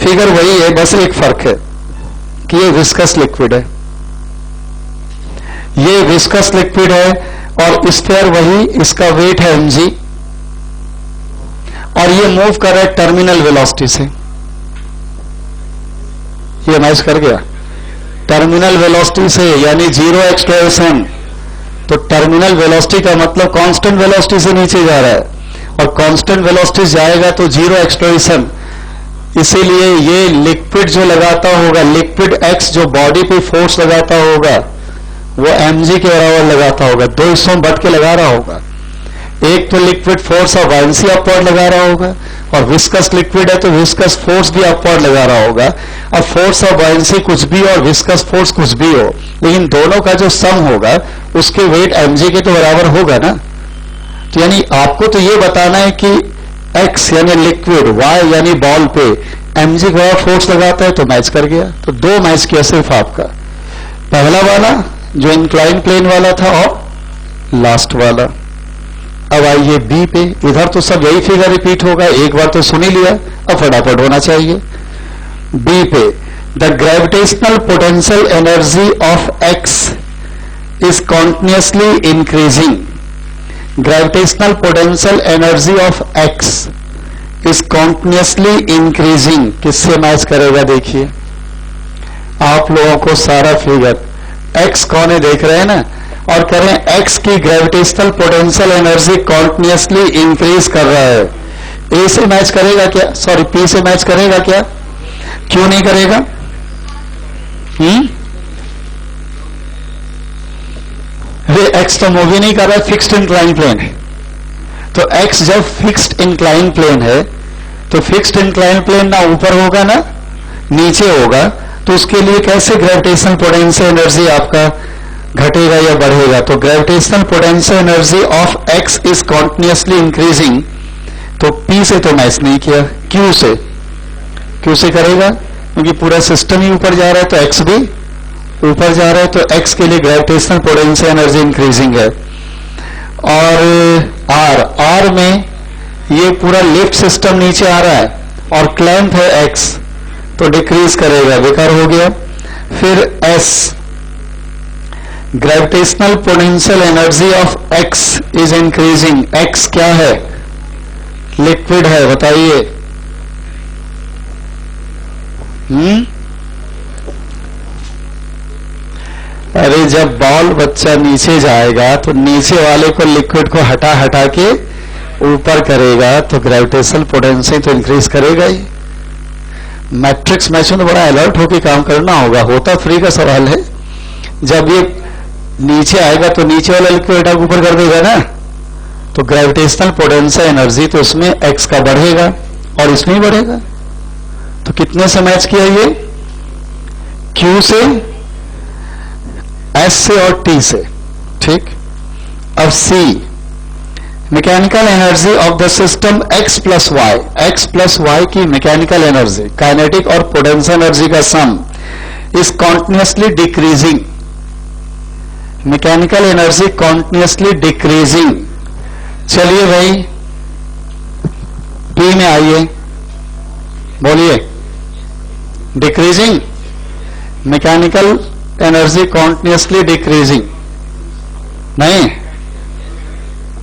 फिगर वही है, बस एक फर्क है कि ये विस्कस लिक्विड है, ये विस्कस लिक्विड है और स्फीयर वही, इसका वेट है mg और ये मूव कर रहा है टर्मिनल वेलोसिटी से। ये मैच कर गया टर्मिनल वेलोसिटी से, यानी 0 एक्सट्रेशन। तो टर्मिनल वेलोसिटी का मतलब कांस्टेंट वेलोसिटी से नीचे जा रहा है और कांस्टेंट वेलोसिटी जाएगा तो 0 एक्सट्रेशन। इसीलिए ये लिक्विड जो लगाता होगा, लिक्विड x जो बॉडी पे फोर्स लगाता होगा वो mg के बराबर लगाता होगा, दो हिस्सों में बट के लगा रहा होगा। एक तो liquid force of buoyancy upward लगा रहा होगा और विस्कस लिक्विड है तो विस्कस फोर्स भी अपवर्ड लगा रहा होगा। अब फोर्स ऑफ बायंसी कुछ भी और विस्कस फोर्स कुछ भी हो, लेकिन दोनों का जो सम होगा उसके वेट mg के तो बराबर होगा ना। तो यानी आपको तो ये बताना है कि x यानी लिक्विड, y यानी बॉल पे mg के बराबर फोर्स लगाता है तो मैच कर गया। तो दो मैच किया सिर्फ आपका, पहला वाला जो इंक्लाइन प्लेन वाला था और लास्ट वाला। अब आइए बी पे, इधर तो सब यही फिगर रिपीट होगा, एक बार तो सुन ही लिया, अब फटाफट होना चाहिए। बी पे the gravitational potential energy of x is continuously increasing. Gravitational potential energy of x is continuously increasing. किससे मैच करेगा? देखिए आप लोगों को सारा फिगर, एक्स कौन है देख रहे हैं ना, और कह रहे हैं एक्स की gravitational potential energy continuously increase कर रहा है। ए से मैच करेगा क्या? सॉरी, पी से मैच करेगा क्या? क्यों नहीं करेगा? वे एक्स तो मूव ही नहीं कर रहा है, फिक्स्ड इंक्लाइन प्लेन है। तो एक्स जब फिक्स्ड इंक्लाइन प्लेन है तो फिक्स्ड इंक्लाइन प्लेन ना ऊपर होगा ना नीचे होगा, तो उसके लिए कैसे ग्रेविटेशनल पोटेंशियल एनर्जी आपका घटेगा या बढ़ेगा? तो gravitational potential energy of x is continuously increasing. तो पी से तो मैच नहीं किया, क्यू से, क्यू से करेगा क्योंकि पूरा सिस्टम ही ऊपर जा रहा है तो एक्स भी ऊपर जा रहा है, तो एक्स के लिए ग्रेविटेशनल पोटेंशियल एनर्जी इंक्रीजिंग है। और आर में ये पूरा लिफ्ट सिस्टम नीचे आ रहा है और क्लैंप है एक्स, तो डिक्रीज करेगा, बेकार हो गया। फिर S, gravitational potential energy of x is increasing. X क्या है? लिक्विड है, बताइए अरे जब बॉल बच्चा नीचे जाएगा तो नीचे वाले को लिक्विड को हटा हटा के ऊपर करेगा तो ग्रेविटेशनल पोटेंशियल तो इंक्रीज करेगा ही। मैट्रिक्स मैच में तो बड़ा अलर्ट होकर काम करना होगा, होता फ्री का सवाल है। जब ये नीचे आएगा तो नीचे वाला लिक्विड ऊपर कर देगा ना, तो ग्रेविटेशनल पोटेंशियल एनर्जी तो उसमें एक्स का बढ़ेगा और इसमें ही बढ़ेगा। तो कितने से मैच किया ये? क्यू से, एस से और टी से। ठीक। अब C, mechanical energy of the system X plus Y. X plus Y की मैकेनिकल एनर्जी, काइनेटिक और पोटेंशियल एनर्जी का sum is continuously decreasing. Mechanical energy continuously decreasing. चलिए भाई पी में आइए, बोलिए। Decreasing, mechanical energy continuously decreasing. नहीं,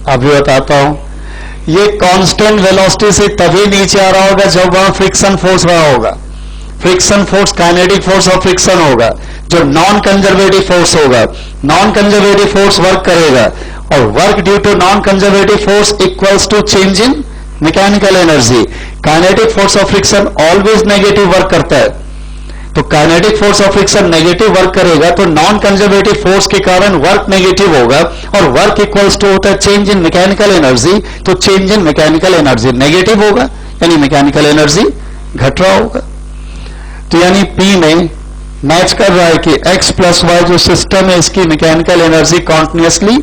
अभी बताता हूं। ये कांस्टेंट वेलोसिटी से तभी नीचे आ रहा होगा जब वहां फ्रिक्शन फोर्स रहा होगा। Friction force kinetic force of friction होगा, जो नॉन कंजर्वेटिव फोर्स होगा। नॉन कंजर्वेटिव फोर्स वर्क करेगा और work due to non conservative force equals to change in mechanical energy. Kinetic force of friction always negative work करता है, तो kinetic force of friction negative work करेगा तो नॉन कंजर्वेटिव फोर्स के कारण वर्क नेगेटिव होगा और वर्क इक्वल्स टू होता है चेंज इन मैकेनिकल एनर्जी। तो change in mechanical energy negative होगा, यानी मैकेनिकल एनर्जी घट रहा होगा। तो यानी पी में मैच कर रहा है कि एक्स प्लस वाई जो सिस्टम है इसकी मैकेनिकल एनर्जी कॉन्टिन्यूसली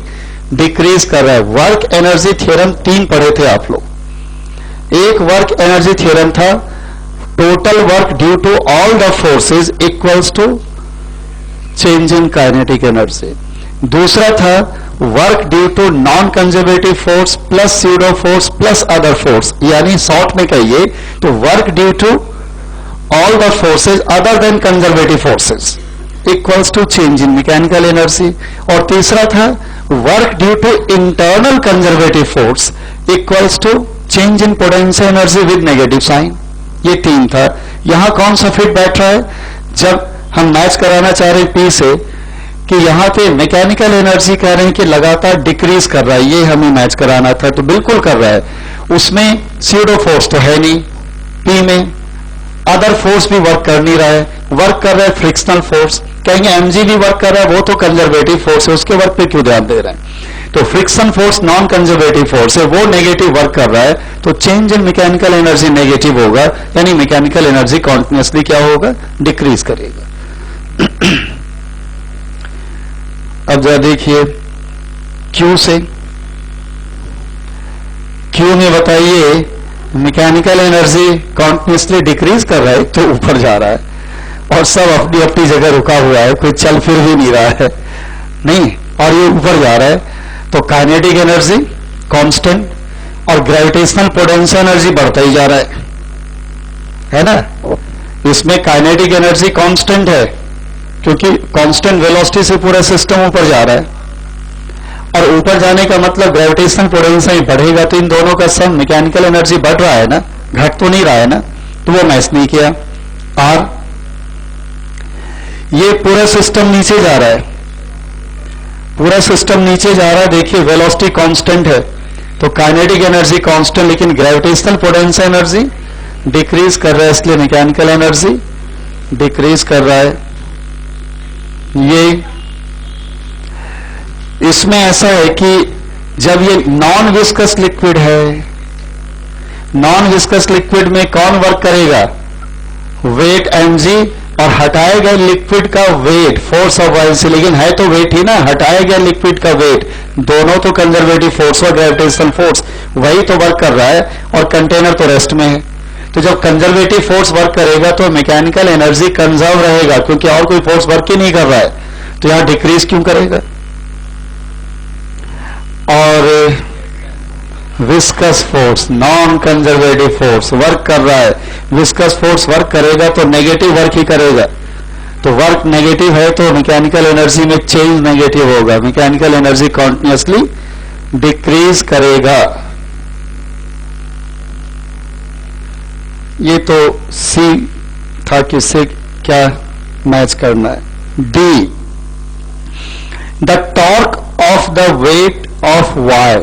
डिक्रीज कर रहा है। वर्क एनर्जी थ्योरम 3 पढ़े थे आप लोग। एक वर्क एनर्जी थ्योरम था total work due to all the forces equals to change in kinetic energy. दूसरा था work due to non conservative force plus pseudo force plus other force, यानी शॉर्ट में कहिए तो work due to all the forces other than conservative forces equals to change in mechanical energy। और तीसरा था work due to internal conservative force equals to change in potential energy with negative sign। ये 3 था। यहां कौन सा फिट बैठ रहा है? जब हम मैच कराना चाह रहे हैं पी से कि यहां पे मैकेनिकल एनर्जी कह रहे हैं कि लगातार डिक्रीज कर रहा है, ये हमें मैच कराना था, तो बिल्कुल कर रहा है। उसमें स्यूडो फोर्स तो है नहीं पी में, अदर फोर्स भी वर्क कर नहीं रहा है, वर्क कर रहा है फ्रिक्शनल फोर्स। कहेंगे एमजी भी वर्क कर रहा है, वो तो कंजर्वेटिव फोर्स है, उसके वर्क पे क्यों ध्यान दे रहे हैं? तो friction force non conservative force है, वो नेगेटिव वर्क कर रहा है, तो change in mechanical energy negative होगा, यानी मैकेनिकल एनर्जी कॉन्टिन्यूसली क्या होगा? डिक्रीज करेगा। अब जरा देखिए क्यू से। क्यू में बताइए मैकेनिकल एनर्जी कॉन्टिन्यूसली डिक्रीज कर रहा है तो ऊपर जा रहा है और सब अपनी अपनी जगह रुका हुआ है, कोई चल फिर भी नहीं रहा है, नहीं, और ये ऊपर जा रहा है। तो काइनेटिक एनर्जी कांस्टेंट और ग्रेविटेशनल पोटेंशियल एनर्जी बढ़ता ही जा रहा है ना। इसमें काइनेटिक एनर्जी कांस्टेंट है क्योंकि कांस्टेंट वेलोसिटी से पूरा सिस्टम ऊपर जा रहा है और ऊपर जाने का मतलब ग्रेविटेशनल पोटेंशियल बढ़ेगा, तो इन दोनों का सम मैकेनिकल एनर्जी बढ़ रहा है ना, घट तो नहीं रहा है ना, तो वो मैच नहीं किया। आर, ये पूरा सिस्टम नीचे जा रहा है, पूरा सिस्टम नीचे जा रहा है। देखिए वेलोसिटी कांस्टेंट है तो काइनेटिक एनर्जी कांस्टेंट, लेकिन ग्रेविटेशनल पोटेंशियल एनर्जी डिक्रीज कर रहा है, इसलिए मैकेनिकल एनर्जी डिक्रीज कर रहा है। ये इसमें ऐसा है कि जब ये नॉन विस्कस लिक्विड है, नॉन विस्कस लिक्विड में कौन वर्क करेगा? वेट mg, और हटाए गए लिक्विड का वेट फोर्स ऑफ वाइब्रेशन, लेकिन है तो वेट ही ना, हटाए गए लिक्विड का वेट, दोनों तो कंजर्वेटिव फोर्स और ग्रेविटेशनल फोर्स वही तो वर्क कर रहा है और कंटेनर तो रेस्ट में है। तो जब कंजर्वेटिव फोर्स वर्क करेगा तो मैकेनिकल एनर्जी कंजर्व रहेगा क्योंकि और कोई फोर्स वर्क ही नहीं कर रहा है, तो यहां डिक्रीज क्यों करेगा? और viscous force non conservative force work कर रहा है, विस्कस फोर्स वर्क करेगा तो नेगेटिव वर्क ही करेगा, तो वर्क नेगेटिव है तो मैकेनिकल एनर्जी में चेंज नेगेटिव होगा, मैकेनिकल एनर्जी कॉन्टिन्यूसली डिक्रीज करेगा। ये तो सी था, किससे क्या मैच करना है? D, the torque of the weight of Y,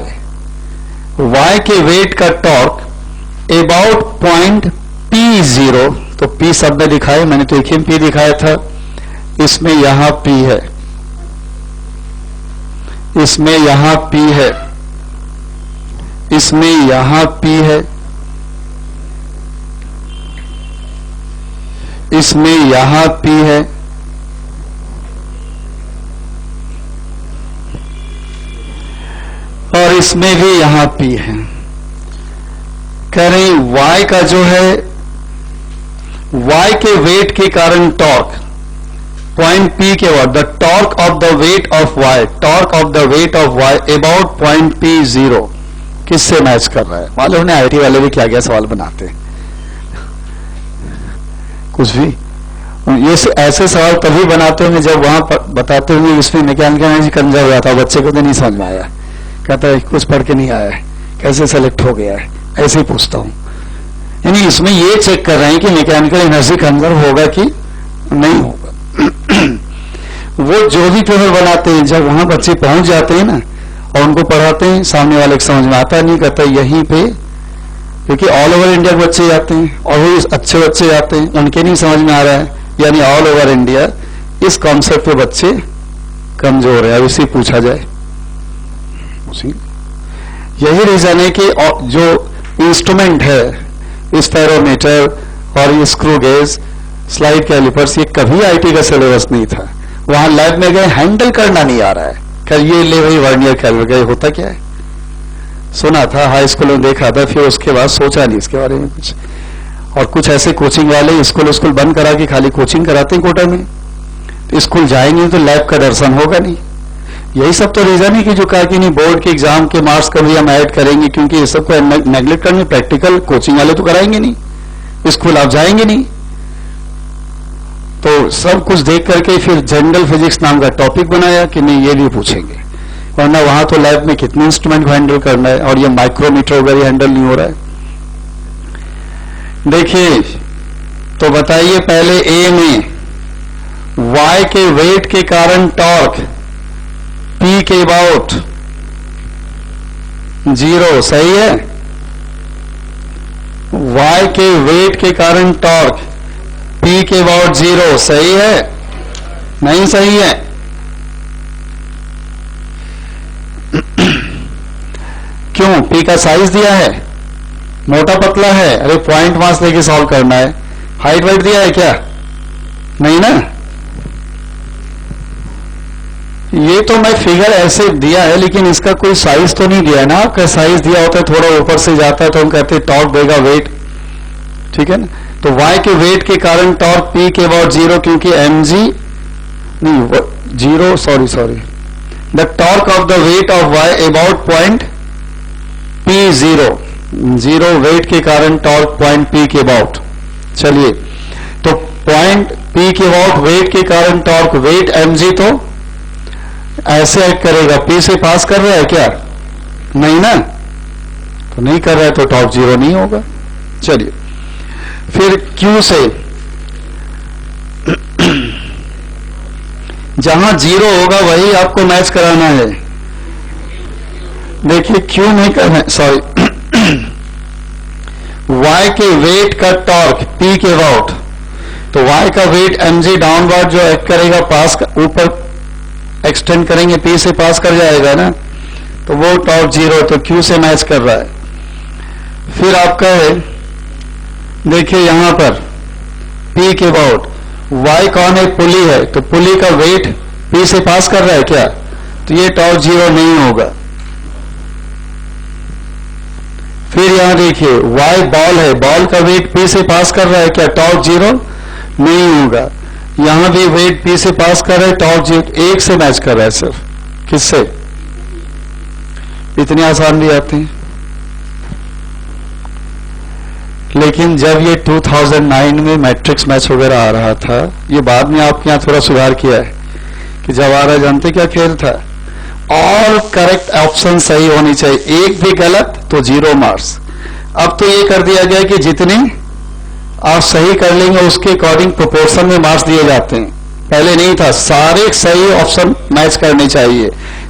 Y के वेट का टॉर्क अबाउट पॉइंट P0, तो P शब्द दिखाए, मैंने तो एक ही P दिखाया था, इसमें यहां P है, इसमें यहां P है, इसमें यहां P है, इसमें यहां P है, और इसमें भी यहां P है। कह रहे Y का जो है, Y के वेट के कारण टॉर्क पॉइंट P के बाद, the torque of the weight of Y, torque of the weight of Y about point P0 किससे मैच कर रहा है? मालूम नहीं IT वाले भी क्या क्या सवाल बनाते हैं, कुछ भी। ये ऐसे सवाल तभी बनाते होंगे जब वहां बताते होंगे इसमें मैकेनिकल एनर्जी कंजर्व हुआ था, बच्चे को तो नहीं समझ में आया, कहता है कुछ पढ़ के नहीं आया है, कैसे सेलेक्ट हो गया है, ऐसे ही पूछता हूं। यानी इसमें ये चेक कर रहे हैं कि मैकेनिकल एनर्जी कंजर्व होगा कि नहीं होगा। वो जो भी पेपर बनाते हैं, जब वहां बच्चे पहुंच जाते हैं ना और उनको पढ़ाते हैं, सामने वाले को समझ में आता नहीं, कहता यहीं पे, क्योंकि ऑल ओवर इंडिया के बच्चे जाते हैं और वो अच्छे बच्चे जाते हैं, उनके नहीं समझ में आ रहा है, यानी ऑल ओवर इंडिया इस कॉन्सेप्ट पे बच्चे कमजोर है। अब इसी पूछा जाए, यही रीजन है कि जो इंस्ट्रूमेंट है, स्पेरोमीटर और ये स्क्रू गेज, स्लाइड कैलिपर्स, ये कभी आईटी का सिलेबस नहीं था। वहां लैब में गए, हैंडल करना नहीं आ रहा है, क्या ये ले भाई वर्नियर कैलिपर, ये होता क्या है? सुना था, हाई स्कूल में देखा था, फिर उसके बाद सोचा नहीं इसके बारे में कुछ। और कुछ ऐसे कोचिंग वाले स्कूल बंद करा के खाली कोचिंग कराते हैं कोटा में, तो स्कूल जाएंगे तो लैब का दर्शन होगा नहीं। यही सब तो रीजन है कि जो कहा कि नहीं बोर्ड के एग्जाम के मार्क्स कभी हम ऐड करेंगे, क्योंकि ये सब को नेग्लेक्ट करने, प्रैक्टिकल कोचिंग वाले तो कराएंगे नहीं, स्कूल आप जाएंगे नहीं। तो सब कुछ देख करके फिर जनरल फिजिक्स नाम का टॉपिक बनाया कि नहीं ये भी पूछेंगे, वरना वहां तो लैब में कितने इंस्ट्रूमेंट को हैंडल करना है, और ये माइक्रोमीटर वगैरह हैंडल नहीं हो रहा है। देखिए तो बताइए, पहले ए में Y के वेट के कारण टॉर्क P के अबाउट 0, सही है? Y के वेट के कारण टॉर्क P के अबाउट 0, सही है? नहीं सही है? क्यों? P का साइज दिया है, मोटा पतला है, अरे पॉइंट मास लेके सॉल्व करना है। हाइट वाइट दिया है क्या? नहीं ना। ये तो मैं फिगर ऐसे दिया है, लेकिन इसका कोई साइज तो नहीं दिया है ना। आपका साइज दिया होता है, थोड़ा ऊपर से जाता है तो हम कहते हैं टॉर्क देगा वेट, ठीक है ना। तो Y के वेट के कारण टॉर्क P के अबाउट 0, क्योंकि mg नहीं 0, sorry, the torque of the weight of Y about point P0, 0 weight के कारण टॉर्क पॉइंट P के अबाउट। चलिए, तो पॉइंट P के अबाउट वेट के कारण टॉर्क, वेट mg, तो ऐसे एक्ट करेगा। P से पास कर रहा है क्या? नहीं ना, तो नहीं कर रहा है तो टॉर्क 0 नहीं होगा। चलिए, फिर Q से जहां 0 होगा वही आपको मैच कराना है। देखिए Q नहीं करना है, सॉरी, Y के वेट का टॉर्क P के अबाउट, तो Y का वेट mg डाउनवर्ड जो एक्ट करेगा, पास ऊपर एक्सटेंड करेंगे, P से पास कर जाएगा ना, तो वो टॉर्क 0, तो Q से मैच कर रहा है। फिर आपका है, देखिए यहां पर P के अबाउट, Y कौन है? पुली है, तो पुली का वेट P से पास कर रहा है क्या? तो ये टॉर्क 0 नहीं होगा। फिर यहां देखिए Y बॉल है, बॉल का वेट P से पास कर रहा है क्या? टॉर्क 0 नहीं होगा। यहां भी वेट P से पास कर रहा है, टॉर्क 0, एक से मैच कर रहा है सिर्फ, किससे? इतने आसान भी आते हैं। लेकिन जब ये 2009 में मैट्रिक्स मैच वगैरह आ रहा था, ये बाद में आपके यहाँ थोड़ा सुधार किया है कि जब आ रहा, जानते क्या खेल था? ऑल करेक्ट ऑप्शन सही होनी चाहिए, एक भी गलत तो 0 मार्क्स। अब तो ये कर दिया गया कि जितने आप सही कर लेंगे, उसके अकॉर्डिंग प्रोपोर्शन में मार्क्स दिए जाते हैं। पहले नहीं था, सारे सही ऑप्शन मैच करने चाहिए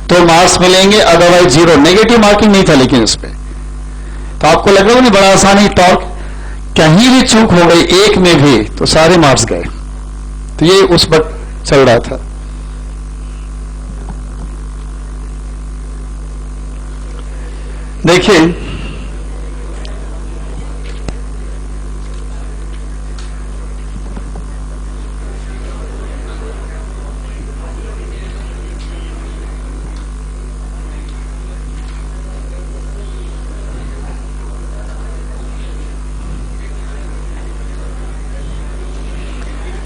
तो मार्क्स मिलेंगे, अदरवाइज जीरो। नेगेटिव मार्किंग नहीं था लेकिन इस पे तो आपको लग रहा है बड़ा आसान ही टॉर्क, कहीं भी चूक हो गई एक में भी तो सारे मार्क्स गए। तो ये उस वक्त चल रहा था। देखिए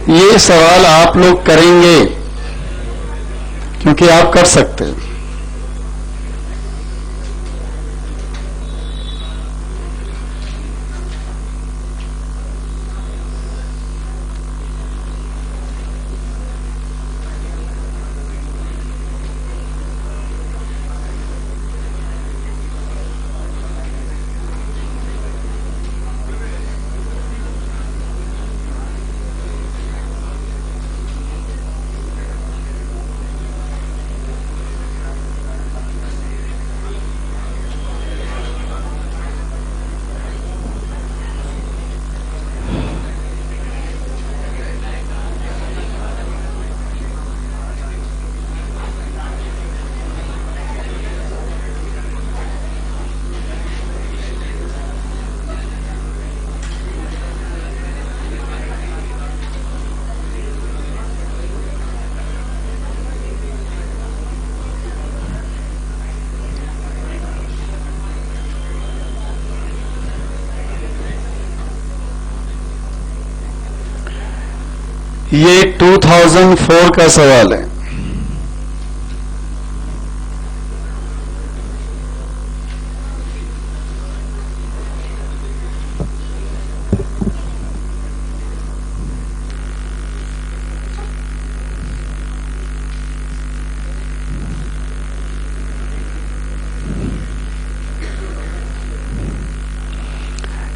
ये सवाल आप लोग करेंगे क्योंकि आप कर सकते हैं। ये 2004 का सवाल है।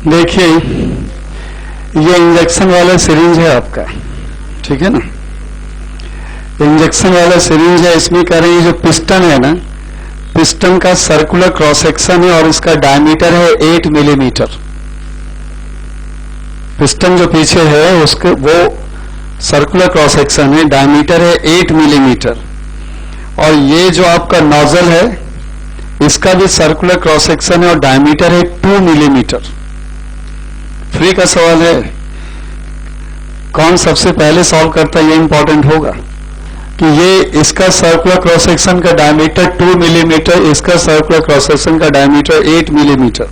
देखिए ये इंजेक्शन वाला सिरिंज है आपका, ठीक है ना। इंजेक्शन वाला सिरिंज है, इसमें कह रहे हैं जो पिस्टन है ना, पिस्टन का सर्कुलर क्रॉस सेक्शन है और इसका डायमीटर है 8 मिलीमीटर। पिस्टन जो पीछे है उसके वो सर्कुलर क्रॉस सेक्शन है, डायमीटर है 8 मिलीमीटर। और ये जो आपका नोजल है इसका भी सर्कुलर क्रॉस सेक्शन है और डायमीटर है 2 मिलीमीटर। फ्री का सवाल है, कौन सबसे पहले सॉल्व करता है ये इंपॉर्टेंट होगा कि ये इसका सर्कुलर क्रॉस सेक्शन का डायमीटर 2 मिलीमीटर, इसका सर्कुलर क्रॉस सेक्शन का डायमीटर 8 मिलीमीटर,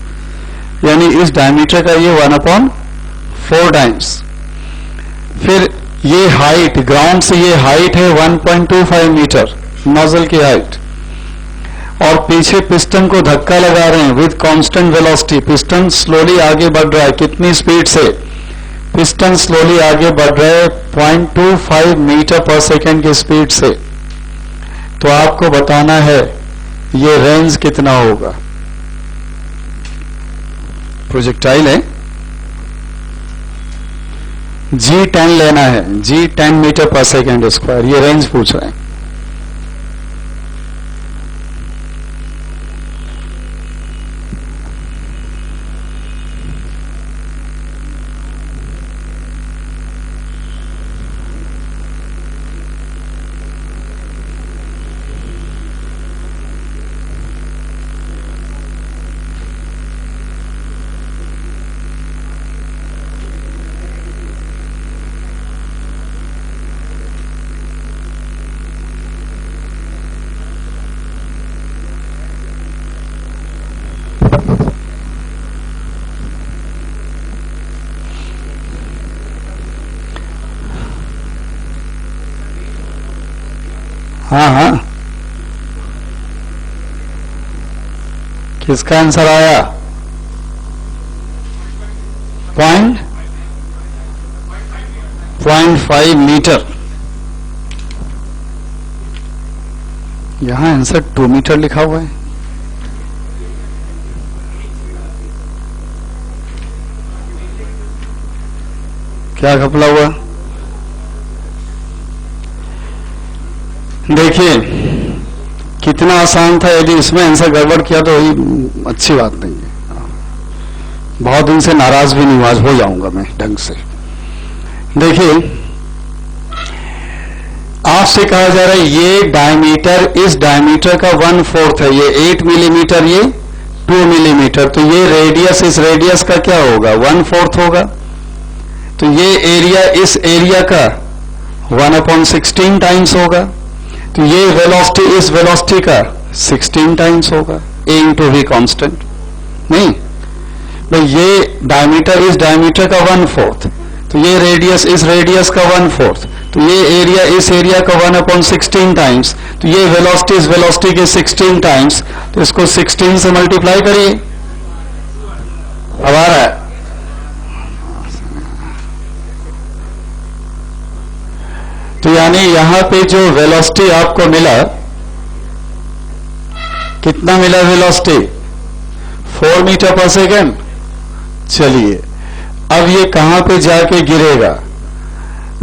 यानी इस डायमीटर का ये 1/4 टाइम्स। फिर ये हाइट, ग्राउंड से ये हाइट है 1.25 मीटर नोजल की हाइट, और पीछे पिस्टन को धक्का लगा रहे हैं with constant velocity. Piston slowly आगे बढ़ रहा है, कितनी स्पीड से? पिस्टन स्लोली आगे बढ़ रहा है 0.25 मीटर पर सेकेंड की स्पीड से। तो आपको बताना है ये रेंज कितना होगा। प्रोजेक्टाइल है, G10 लेना है, G10 metre per second square, ये रेंज पूछ रहे हैं। हाँ हाँ, किसका आंसर आया? 0.5 मीटर। यहां आंसर 2 मीटर लिखा हुआ है। क्या घपला हुआ? देखिए कितना आसान था, यदि इसमें आंसर गड़बड़ किया तो वही अच्छी बात नहीं है। बहुत दिन से नाराज भी नहीं, आज हो जाऊंगा मैं ढंग से। देखिए आपसे कहा जा रहा है ये डायमीटर, इस डायमीटर का 1/4 है, ये 8 मिलीमीटर, ये 2 मिलीमीटर, तो ये रेडियस, इस रेडियस का क्या होगा? 1/4 होगा। तो ये एरिया इस एरिया का 1/16 टाइम्स होगा। तो ये वेलोसिटी इस वेलोसिटी का 16 टाइम्स होगा। ए इंटू वी कॉन्स्टेंट नहीं भाई, ये डायमीटर इस डायमीटर का 1/4, तो ये रेडियस इस रेडियस का 1/4, तो ये एरिया इस एरिया का 1/16 टाइम्स, तो ये वेलोसिटी इस वेलोसिटी के 16 टाइम्स, तो इसको 16 से मल्टीप्लाई करिए। अब आ रहा है? तो यानी यहां पे जो वेलोसिटी आपको मिला, कितना मिला वेलोसिटी? 4 metre per second. चलिए अब ये कहां पे जाके गिरेगा?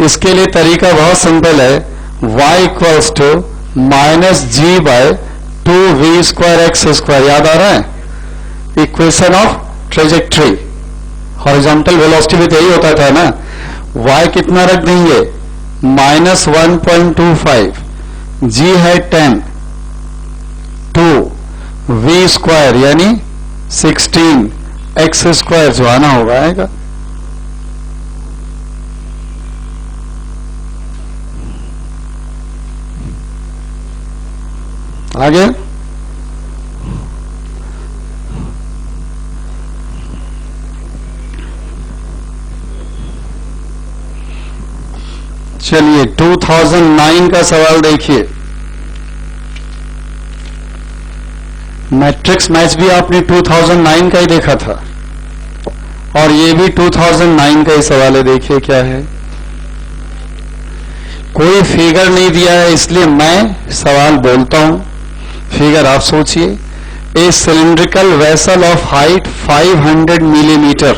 इसके लिए तरीका बहुत सिंपल है, y इक्वल्स टू -g/2v²x²। याद आ रहा है? Equation of trajectory, horizontal velocity में तो यही होता था ना। y कितना रख देंगे? -1.25, g है 10, 2 v² यानी 16, x² जो आना होगा आएगा। आगे चलिए 2009 का सवाल देखिए। मैट्रिक्स मैच भी आपने 2009 का ही देखा था, और ये भी 2009 का ही सवाल है। देखिए क्या है, कोई फिगर नहीं दिया है इसलिए मैं सवाल बोलता हूं, फिगर आप सोचिए। A cylindrical vessel of height 500 millimetre,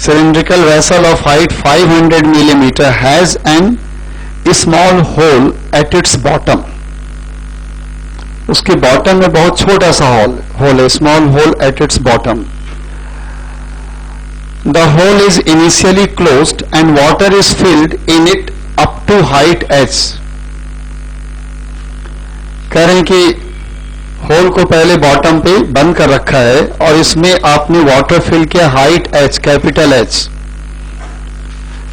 cylindrical vessel of height 500 millimeter has an small hole at its bottom. उसके बॉटम में बहुत छोटा सा होल है, small hole at its bottom. The hole is initially closed and water is filled in it up to height h. कह रहे हैं कि होल को पहले बॉटम पे बंद कर रखा है और इसमें आपने वाटर फिल किया हाइट h, कैपिटल H.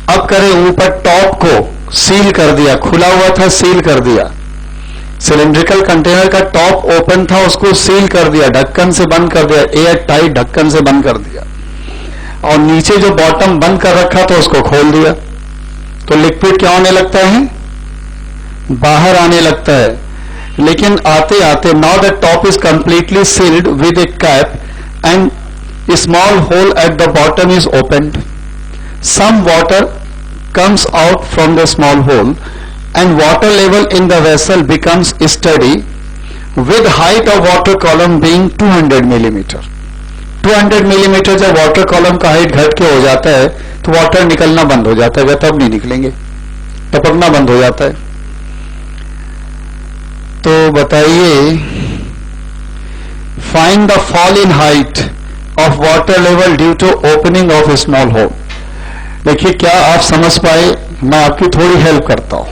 अब करें ऊपर टॉप को सील कर दिया, खुला हुआ था सील कर दिया. सिलिंड्रिकल कंटेनर का टॉप ओपन था, उसको सील कर दिया, ढक्कन से बंद कर दिया, एयर टाइट ढक्कन से बंद कर दिया. और नीचे जो बॉटम बंद कर रखा था उसको खोल दिया. तो लिक्विड क्या होने लगता है? बाहर आने लगता है. लेकिन आते आते now the top is completely sealed with a cap and small hole at the bottom is opened. Some water comes out from the small hole and water level in the vessel becomes steady with height of water column being 200 millimeter. 200 millimeter जब वाटर कॉलम का हाइट घट के हो जाता है तो वाटर निकलना बंद हो जाता है, वह तब नहीं निकलेंगे, टपकना बंद हो जाता है. तो बताइए, find the fall in height of water level due to opening of a small hole. देखिए क्या आप समझ पाए? मैं आपकी थोड़ी हेल्प करता हूं.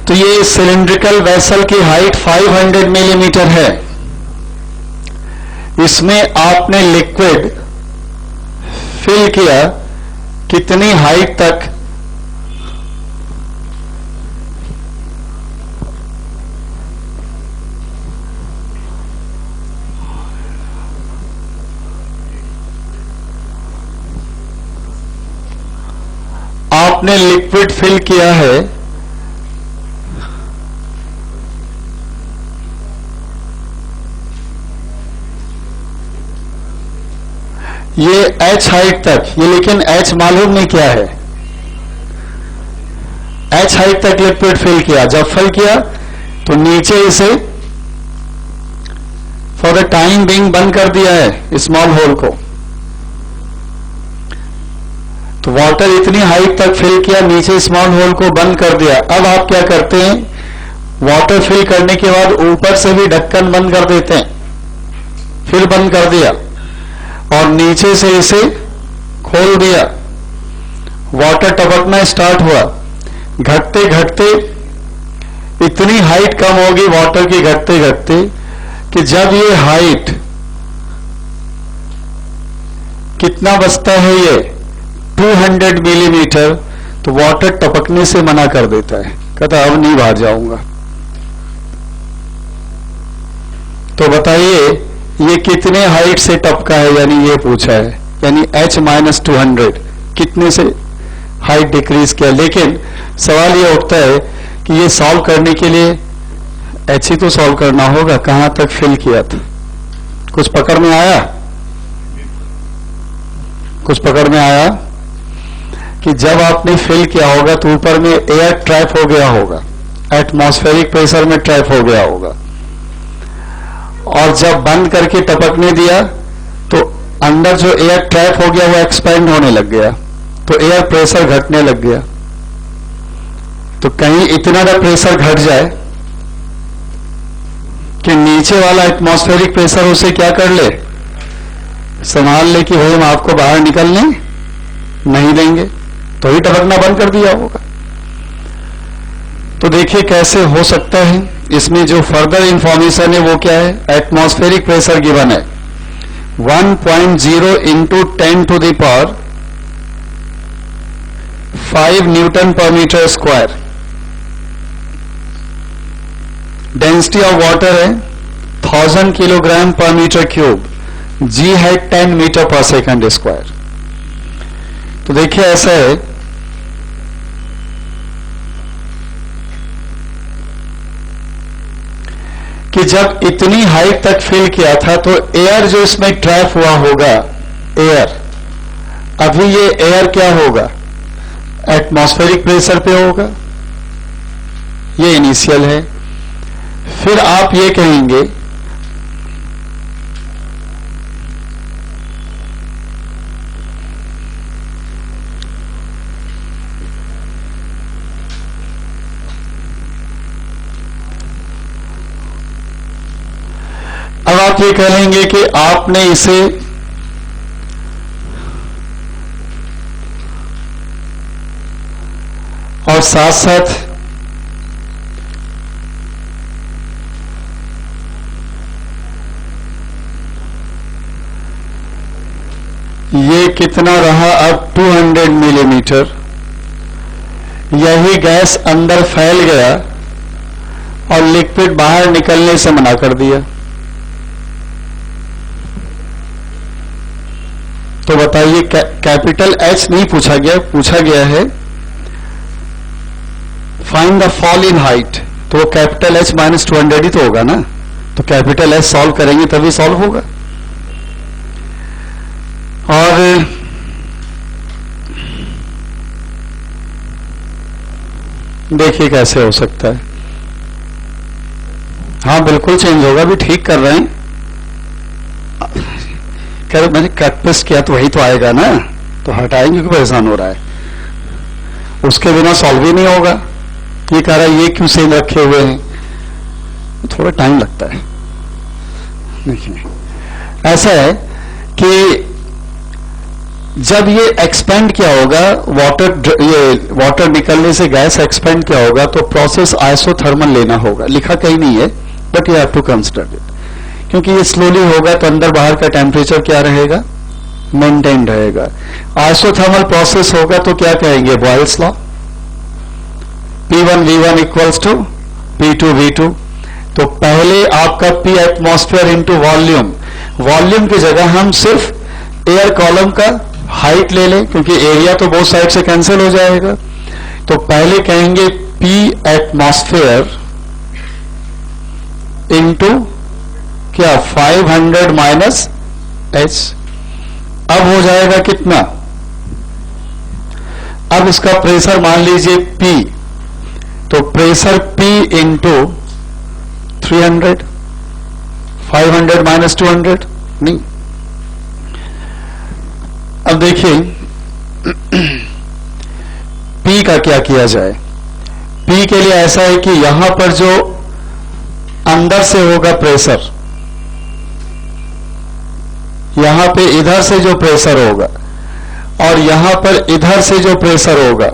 तो ये सिलिंड्रिकल वेसल की हाइट 500 मिलीमीटर है. इसमें आपने लिक्विड फिल किया कितनी हाइट तक? आपने लिक्विड फिल किया है, ये h हाइट तक, ये लेकिन h मालूम नहीं क्या है, h हाइट तक लिक्विड फिल किया। जब फिल किया तो नीचे इसे फॉर द टाइम बीइंग बंद कर दिया है स्मॉल होल को। तो वाटर इतनी हाइट तक फिल किया, नीचे स्मॉल होल को बंद कर दिया। अब आप क्या करते हैं, वाटर फिल करने के बाद ऊपर से भी ढक्कन बंद कर देते हैं, फिर बंद कर दिया और नीचे से इसे खोल दिया। वाटर टपकना स्टार्ट हुआ, घटते घटते इतनी हाइट कम होगी वाटर की घटते घटते कि जब ये हाइट कितना बचता है, ये 200 मिलीमीटर, तो वाटर टपकने से मना कर देता है, कहता अब नहीं बाहर जाऊंगा। तो बताइए ये कितने हाइट से टपका है, यानी ये पूछा है, यानी h-200 कितने से हाइट डिक्रीज किया। लेकिन सवाल ये उठता है कि ये सॉल्व करने के लिए h ही तो सॉल्व करना होगा, कहां तक फिल किया था। कुछ पकड़ में आया, कुछ पकड़ में आया कि जब आपने फिल किया होगा तो ऊपर में एयर ट्रैप हो गया होगा, एटमॉस्फेरिक प्रेशर में ट्रैप हो गया होगा, और जब बंद करके टपकने दिया तो अंदर जो एयर ट्रैप हो गया वो एक्सपेंड होने लग गया, तो एयर प्रेशर घटने लग गया। तो कहीं इतना सा प्रेशर घट जाए कि नीचे वाला एटमॉस्फेरिक प्रेशर उसे क्या कर ले, संभाल ले कि भाई हम आपको बाहर निकलने नहीं देंगे, तो ही टपकना बंद कर दिया होगा। तो देखिए कैसे हो सकता है। इसमें जो फर्दर इंफॉर्मेशन है वो क्या है, एटमॉस्फेरिक प्रेशर गिवन है 1.0 into 10⁵ newton per metre square. Density of water है 1000 किलोग्राम पर मीटर क्यूब, जी है 10 मीटर पर सेकंड स्क्वायर। तो देखिए ऐसा है कि जब इतनी हाइट तक फिल किया था तो एयर जो इसमें ट्रैप हुआ होगा, एयर, अभी ये एयर क्या होगा, एटमॉस्फेरिक प्रेशर पे होगा, ये इनिशियल है। फिर आप ये कहेंगे अब आप ये कहेंगे कि आपने इसे और साथ साथ ये कितना रहा अब 200 मिलीमीटर, यही गैस अंदर फैल गया और लिक्विड बाहर निकलने से मना कर दिया। तो बताइए कैपिटल H नहीं पूछा गया, पूछा गया है find the fall in height, तो कैपिटल H-200 ही तो होगा ना, तो कैपिटल H सॉल्व करेंगे तभी सॉल्व होगा। और देखिए कैसे हो सकता है, हाँ बिल्कुल चेंज होगा, भी ठीक कर रहे हैं, कर मैंने कट पेस्ट किया तो वही तो आएगा ना, तो हटाएंगे क्यों परेशान हो रहा है, उसके बिना सॉल्व ही नहीं होगा। ये कह रहा है ये क्यों सेम रखे हुए हैं, थोड़ा टाइम लगता है। देखिए ऐसा है कि जब ये एक्सपेंड किया होगा, वाटर निकलने से गैस एक्सपेंड किया होगा, तो प्रोसेस आइसोथर्मल लेना होगा, लिखा कहीं नहीं है but you have to consider it, क्योंकि ये स्लोली होगा तो अंदर बाहर का टेम्परेचर क्या रहेगा, मेंटेन रहेगा। आइसोथर्मल प्रोसेस होगा तो क्या कहेंगे, Boyle's law, P1V1 equals to P2V2। तो पहले आपका P atmosphere into volume, volume की जगह हम सिर्फ एयर कॉलम का हाइट ले लें क्योंकि एरिया तो बोथ साइड से कैंसिल हो जाएगा। तो पहले कहेंगे P एटमॉस्फेयर इंटू क्या 500 माइनस H। अब हो जाएगा कितना, अब इसका प्रेशर मान लीजिए P, तो प्रेशर P इंटू 300, 500 माइनस 200 नहीं। अब देखिए P का क्या किया जाए। P के लिए ऐसा है कि यहां पर जो अंदर से होगा प्रेशर, यहां पे इधर से जो प्रेशर होगा और यहां पर इधर से जो प्रेशर होगा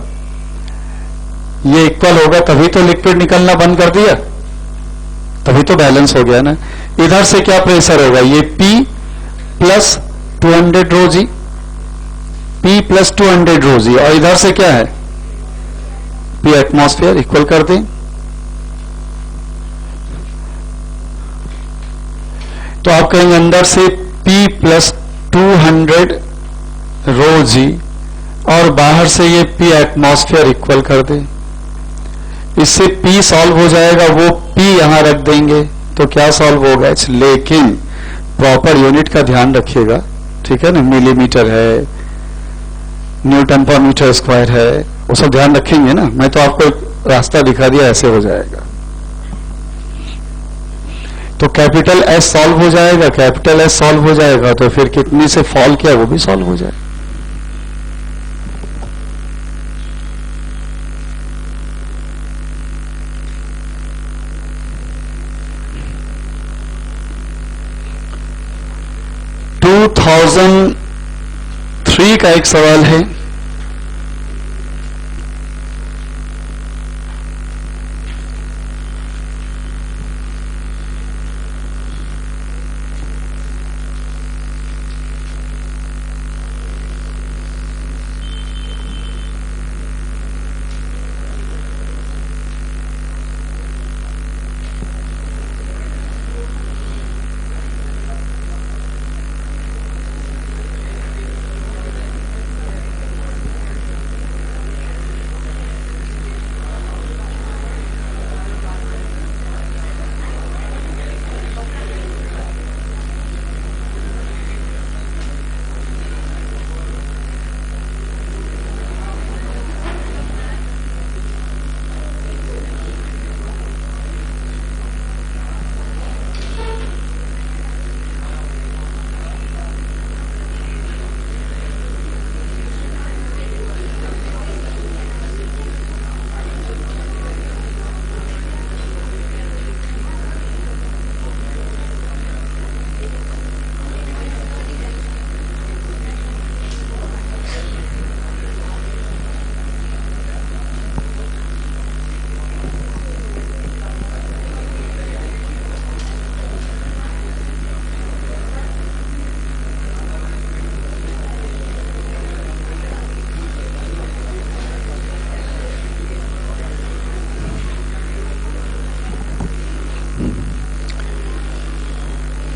ये इक्वल होगा, तभी तो लिक्विड निकलना बंद कर दिया, तभी तो बैलेंस हो गया ना। इधर से क्या प्रेशर होगा, ये P प्लस 200 रो जी, P प्लस 200 रो जी, और इधर से क्या है P एटमॉस्फेयर, इक्वल कर दें। तो आप कहेंगे अंदर से P प्लस 200 रो जी और बाहर से ये P एटमॉस्फेयर इक्वल कर दें। इससे P सॉल्व हो जाएगा, वो P यहां रख देंगे तो क्या सॉल्व होगा H। लेकिन प्रॉपर यूनिट का ध्यान रखिएगा, ठीक है ना, मिलीमीटर है, न्यूटन पर मीटर स्क्वायर है, वो सब ध्यान रखेंगे ना। मैं तो आपको एक रास्ता दिखा दिया, ऐसे हो जाएगा। तो कैपिटल S सॉल्व हो जाएगा, कैपिटल S सॉल्व हो जाएगा तो फिर कितनी से फॉल किया वो भी सॉल्व हो जाएगा। $2003 का एक सवाल है।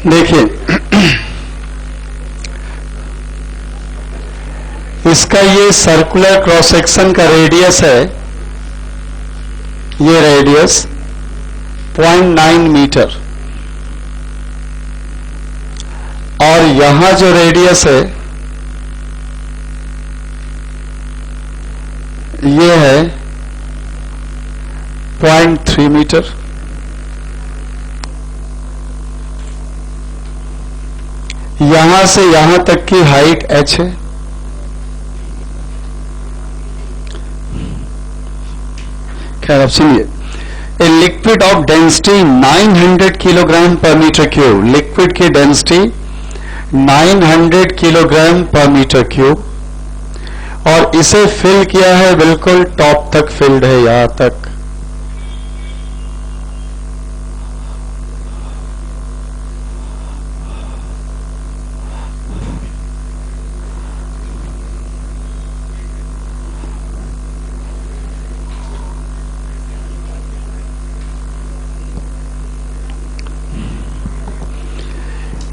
देखिए इसका ये सर्कुलर क्रॉस सेक्शन का रेडियस है, ये रेडियस 0.9 मीटर, और यहां जो रेडियस है ये है 0.3 मीटर। यहां से यहां तक की हाइट h है। खैर अब सुनिए, a liquid of density 900 kilogram per metre cube, liquid की density 900 kilogram per metre cube, और इसे फिल किया है, बिल्कुल टॉप तक फिल्ड है, यहां तक।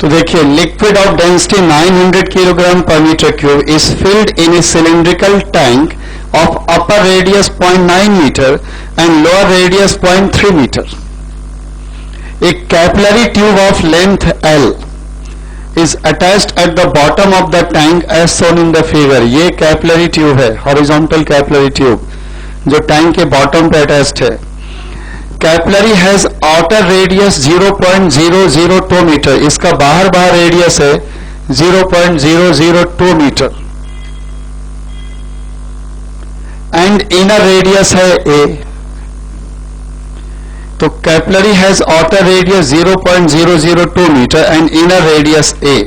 तो देखिए, liquid of density 900 kilogram per metre cube is filled in a cylindrical tank of upper radius 0.9 metre and lower radius 0.3 metre. A capillary tube of length L is attached at the bottom of the tank as shown in the figure. ये capillary tube है, horizontal capillary tube, जो टैंक के बॉटम पे अटैच्ड है. Capillary has outer radius 0.002 metre. इसका बाहर रेडियस है 0.002 मीटर एंड इनर रेडियस है A. तो capillary has outer radius 0.002 metre and inner radius A.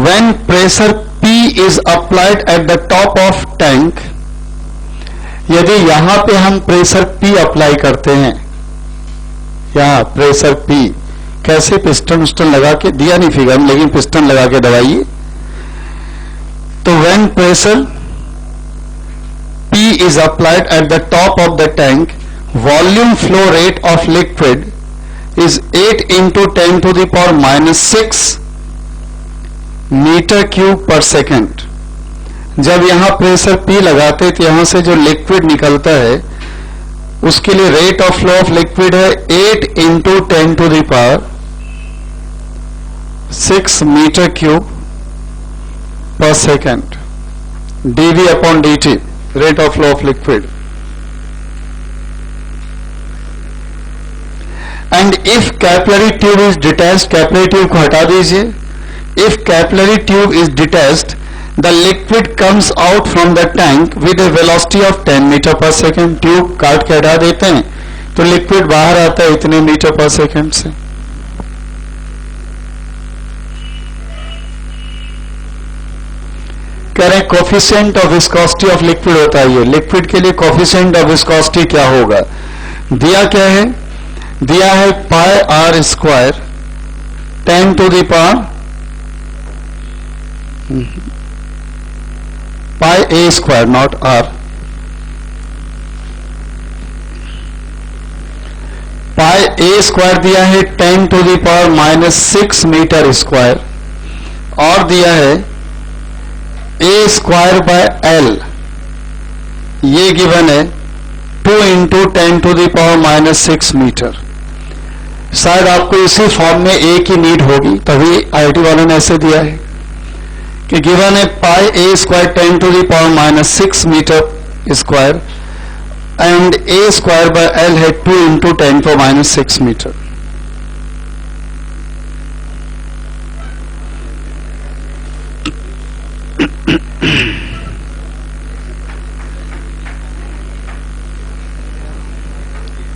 When pressure P is applied at the top of tank, यदि यहां पे हम प्रेशर P अप्लाई करते हैं, यहां प्रेशर P कैसे, पिस्टन उस्टन लगा के दिया नहीं फिगर में, लेकिन पिस्टन लगा के दबाइए. तो when pressure P is applied at the top of the tank, volume flow rate of liquid is 8 into 10 to the power minus 6 metre cube per second. जब यहां प्रेशर P लगाते तो यहां से जो लिक्विड निकलता है उसके लिए rate of flow of liquid है 8 into 10 to the power 6 metre cube per second. dV upon dt, rate of flow of liquid. And if capillary tube is detached, capillary tube को हटा दीजिए. If capillary tube is detached, the liquid comes out from the tank with a velocity of 10 metre per second. Tube काट के हटा देते हैं तो लिक्विड बाहर आता है इतने मीटर पर सेकेंड से. कह रहे हैं coefficient of viscosity of liquid होता है. ये लिक्विड के लिए कोफिशिएंट ऑफ विस्कोसिटी क्या होगा, दिया क्या है, दिया है pi R square 10 to the power pi A square, not R. Pi A square दिया है 10 to the power minus 6 metre square, और दिया है ए स्क्वायर बाय एल, ये गिवन है 2 into 10 to the power minus 6 metre. शायद आपको इसी फॉर्म में ए की नीड होगी, तभी आईटी वालों ने ऐसे दिया है कि गिवन है pi A square 10 to the power minus 6 metre square and A square by L है 2 into 10 to minus 6 मीटर.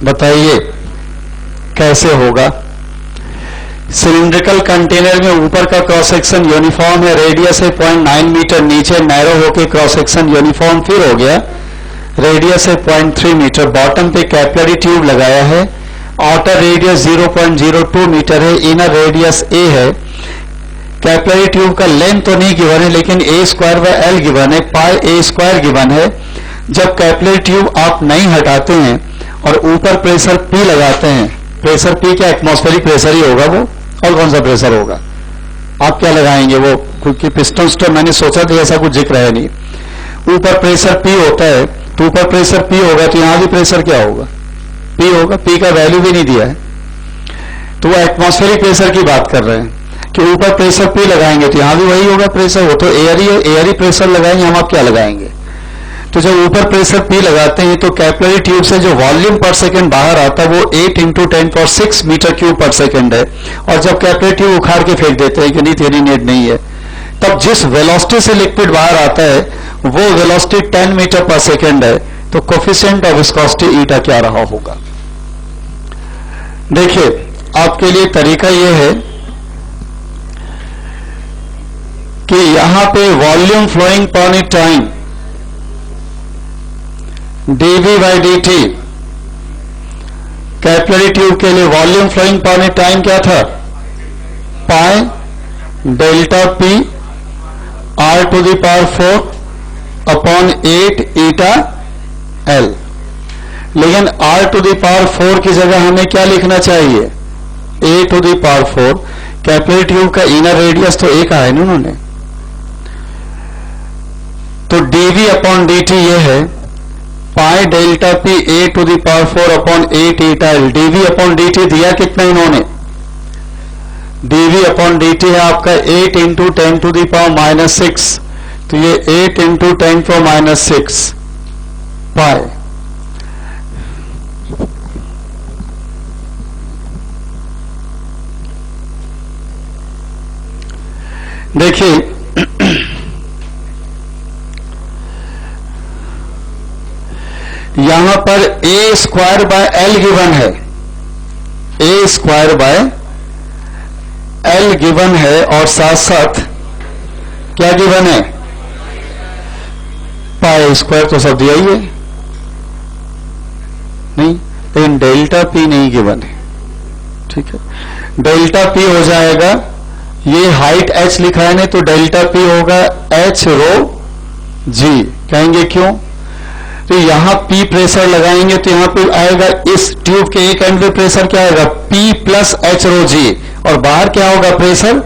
बताइए कैसे होगा. सिलिंड्रिकल कंटेनर में ऊपर का क्रॉस सेक्शन यूनिफॉर्म है, रेडियस है 0.9 मीटर, नीचे नैरो होके क्रॉस सेक्शन यूनिफॉर्म फिर हो गया, रेडियस है 0.3 मीटर. बॉटम पे कैपिलरी ट्यूब लगाया है, आउटर रेडियस 0.02 मीटर है, इनर रेडियस ए है. कैपिलरी ट्यूब का लेंथ तो नहीं गिवन है, लेकिन ए स्क्वायर बाय एल गिवन है, पाई ए स्क्वायर गिवन है. जब कैपिलरी ट्यूब आप नहीं हटाते हैं और ऊपर प्रेशर P लगाते हैं, प्रेशर P क्या एटमॉस्फेरिक प्रेशर ही होगा वो, और कौन सा प्रेशर होगा, आप क्या लगाएंगे वो, क्योंकि पिस्टन स्टोर मैंने सोचा था ऐसा कुछ जिक्र है नहीं. ऊपर प्रेशर P होता है, तो ऊपर प्रेशर P होगा तो यहां भी प्रेशर क्या होगा, P होगा. P का वैल्यू भी नहीं दिया है, तो वो एटमॉस्फेरिक प्रेशर की बात कर रहे हैं कि ऊपर प्रेशर P लगाएंगे तो यहां भी वही होगा प्रेशर, वो तो एयर ही प्रेशर लगाएंगे, हम आप क्या लगाएंगे. तो जब ऊपर प्रेशर P लगाते हैं तो कैपिलरी ट्यूब से जो वॉल्यूम पर सेकंड बाहर आता है वो 8 into 10⁶ मीटर क्यूब पर सेकंड है. और जब कैपिलरी ट्यूब उखाड़ के फेंक देते हैं कि नहीं तेरी नीड नहीं है, तब जिस वेलोसिटी से लिक्विड बाहर आता है वो वेलोसिटी 10 मीटर पर सेकंड है. तो कोफिशिएंट ऑफ विस्कोसिटी ईटा क्या रहा होगा. देखिए आपके लिए तरीका यह है कि यहां पे volume flowing per time dV by dt, capillary tube के लिए वॉल्यूम फ्लोइंग पर टाइम क्या था, pi delta P R to the power 4 upon 8 eta L. लेकिन R to the power 4 की जगह हमें क्या लिखना चाहिए, A to the power 4, capillary tube का इनर रेडियस तो एक है ना उन्होंने, तो dv अपॉन dt ये है pi delta P A to the power 4 upon 8 eta L. dv upon dt दिया कितना इन्होंने, dv अपॉन dt है आपका 8 इंटू 10 टू द पावर -6, तो ये 8 इंटू 10 पावर -6 पाई। देखिए यहां पर ए स्क्वायर बाय एल गिवन है, A square by L given है और साथ साथ क्या गिवन है, पाई स्क्वायर तो सब दिया ही है नहीं, लेकिन डेल्टा पी नहीं गिवन है। ठीक है, डेल्टा पी हो जाएगा, ये हाइट h लिखा है नहीं तो डेल्टा पी होगा h रो g। कहेंगे क्यों, तो यहां P प्रेशर लगाएंगे तो यहां पे आएगा, इस ट्यूब के एक एंड पे प्रेशर क्या आएगा P प्लस h रो g, और बाहर क्या होगा प्रेशर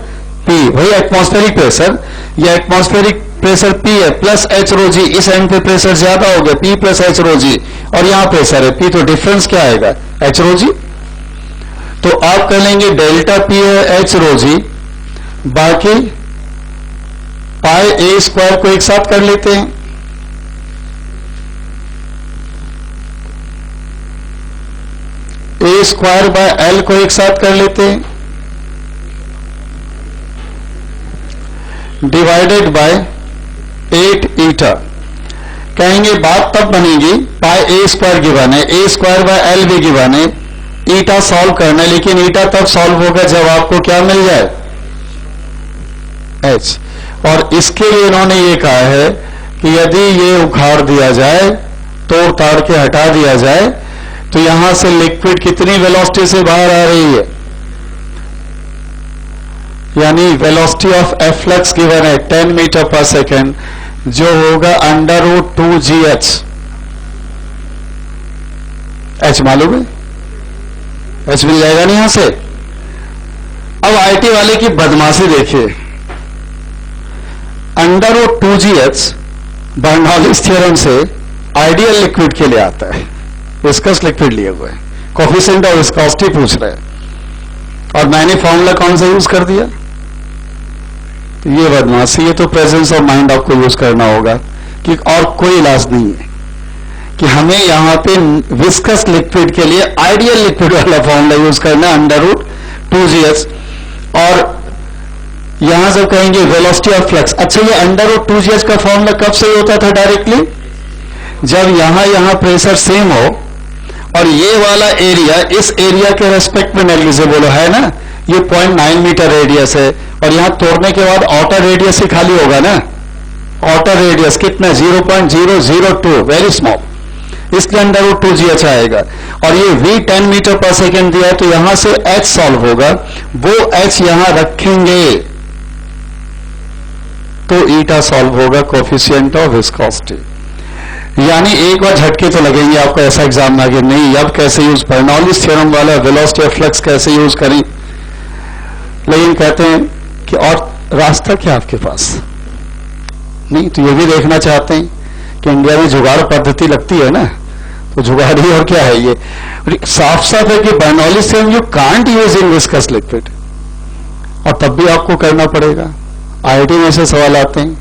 P, वही एटमॉस्फेरिक प्रेशर, या एटमॉस्फेरिक प्रेशर P है प्लस h रो g, इस एंड पे प्रेशर ज्यादा हो गया P प्लस h रो g, और यहां प्रेशर है P, तो डिफरेंस क्या आएगा h रो g। तो आप कह लेंगे डेल्टा P है h रो g, बाकी पाई ए स्क्वायर को एक साथ कर लेते हैं, ए स्क्वायर बाय एल को एक साथ कर लेते हैं, डिवाइडेड बाय 8 ईटा। कहेंगे बात तब बनेगी, पाई ए स्क्वायर गिवन है, ए स्क्वायर बाय एल भी गिवन है, ईटा सॉल्व करना है, लेकिन ईटा तब सॉल्व होगा जब आपको क्या मिल जाए h। और इसके लिए इन्होंने ये कहा है कि यदि ये उखाड़ दिया जाए, तोड़ ताड़ के हटा दिया जाए, तो यहां से लिक्विड कितनी वेलोसिटी से बाहर आ रही है, यानी वेलोसिटी ऑफ एफ्लक्स गिवन है 10 मीटर पर सेकेंड, जो होगा √2gh। h मालूम है, h मिल जाएगा नहीं यहां से। अब आईटी वाले की बदमाशी देखिए, √2gh बर्नौलीज थ्योरम से आइडियल लिक्विड के लिए आता है, विस्कस लिक्विड लिए हुए हैं, कोफिशिएंट ऑफ विस्कोसिटी पूछ रहे हैं, और मैंने फॉर्मूला कौन सा यूज कर दिया, तो ये बदमाशी, ये तो प्रेजेंस ऑफ माइंड आपको यूज करना होगा, कि और कोई इलाज नहीं है कि हमें यहां पे विस्कस लिक्विड के लिए आइडियल लिक्विड वाला फॉर्मूला यूज करना √2gh। और यहां से कहेंगे वेलोसिटी ऑफ फ्लक्स। अच्छा, ये √2gh का फॉर्मूला कब सही होता था डायरेक्टली, जब यहां प्रेशर सेम हो और ये वाला एरिया इस एरिया के रेस्पेक्ट में नेग्लिजिबल है ना, ये 0.9 मीटर रेडियस है, और यहां तोड़ने के बाद आउटर रेडियस ही खाली होगा ना, आउटर रेडियस कितना 0.002, वेरी स्मॉल, इसलिए √2gh आएगा। और ये v 10 मीटर पर सेकेंड दिया है, तो यहां से h सॉल्व होगा, वो h यहां रखेंगे तो ईटा सॉल्व होगा, कोफिशिएंट ऑफ विस्कोसिटी। यानी एक बार झटके तो लगेंगे आपको, ऐसा एग्जाम में आगे नहीं अब कैसे यूज, बर्नौलीज थ्योरम वाला वेलोसिटी ऑफ फ्लक्स कैसे यूज करें, लेकिन कहते हैं कि और रास्ता क्या आपके पास नहीं, तो ये भी देखना चाहते हैं कि इंडिया में जुगाड़ पद्धति लगती है ना, तो जुगाड़ ही और क्या है, ये साफ साफ है कि Bernoulli's theorem you can't use in viscous liquid, और तब भी आपको करना पड़ेगा। आईआईटी में से सवाल आते हैं,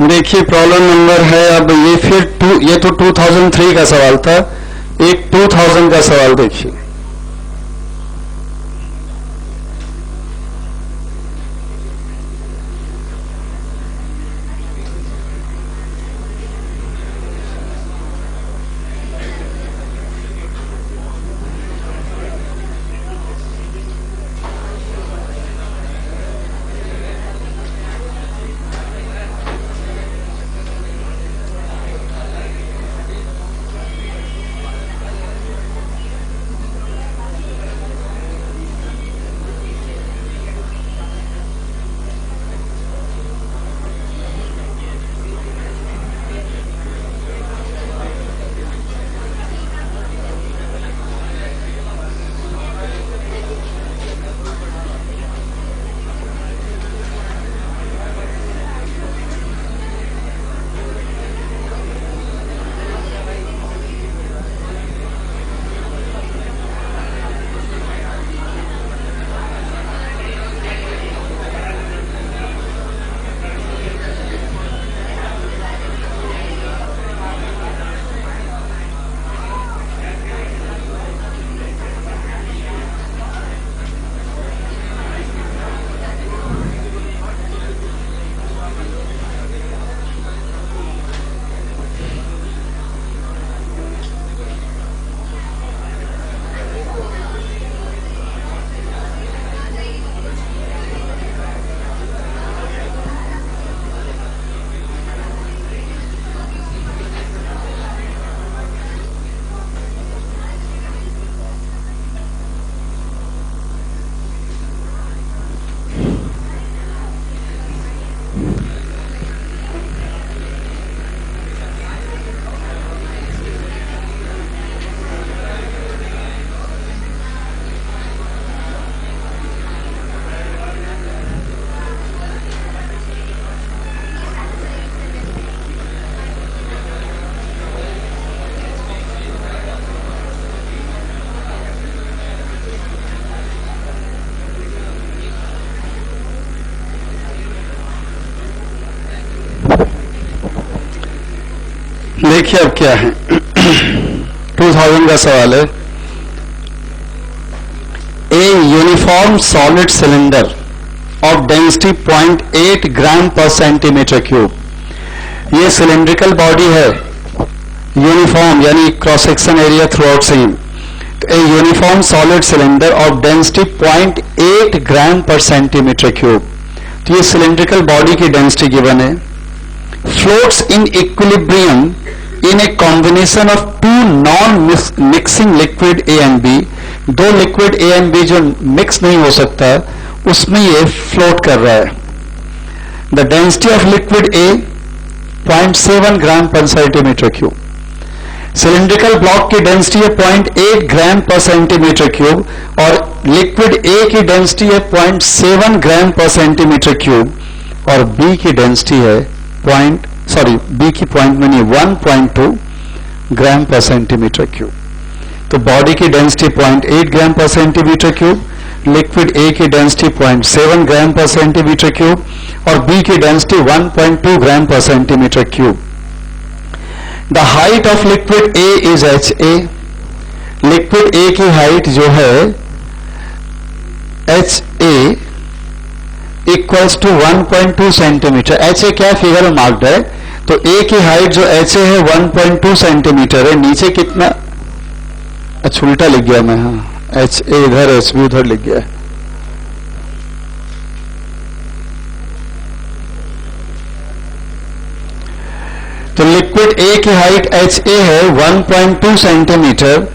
देखिए प्रॉब्लम नंबर है, अब ये फिर ये तो 2003 का सवाल था, एक 2000 का सवाल देखिए। देखिए अब क्या है 2000 का सवाल है. A uniform solid cylinder of density 0.8 gram per centimetre cube. ये सिलेंड्रिकल बॉडी है, यूनिफॉर्म यानी cross section area throughout same. A uniform solid cylinder of density 0.8 gram per centimetre cube. तो ये सिलेंड्रिकल बॉडी की डेंसिटी गिवन है. Floats in equilibrium in a combination of two non mixing liquid A and B. दो लिक्विड ए एंड बी जो मिक्स नहीं हो सकता उसमें ये फ्लोट कर रहा है. The density of liquid A 0.7 gram per centimetre cube. Cylindrical block की डेंसिटी है 0.8 ग्राम पर सेंटीमीटर क्यूब और लिक्विड ए की डेंसिटी है 0.7 ग्राम पर सेंटीमीटर क्यूब और बी की डेंसिटी है बी की पॉइंट में नहीं 1.2 ग्राम पर सेंटीमीटर क्यूब. तो बॉडी की density 0.8 gram per centimetre cube, liquid A की density 0.7 gram per centimetre cube और बी की density 1.2 gram per centimetre cube. The height of liquid A is HA. Liquid A की हाइट जो है HA equals to 1.2 centimetre. HA क्या फिगर में मार्क्ड है, तो A की हाइट जो HA है 1.2 सेंटीमीटर है. नीचे कितना, अच्छा उल्टा लिख गया मैं, हाँ HA इधर HB उधर लिख गया. तो लिक्विड ए की हाइट HA है 1.2 centimetre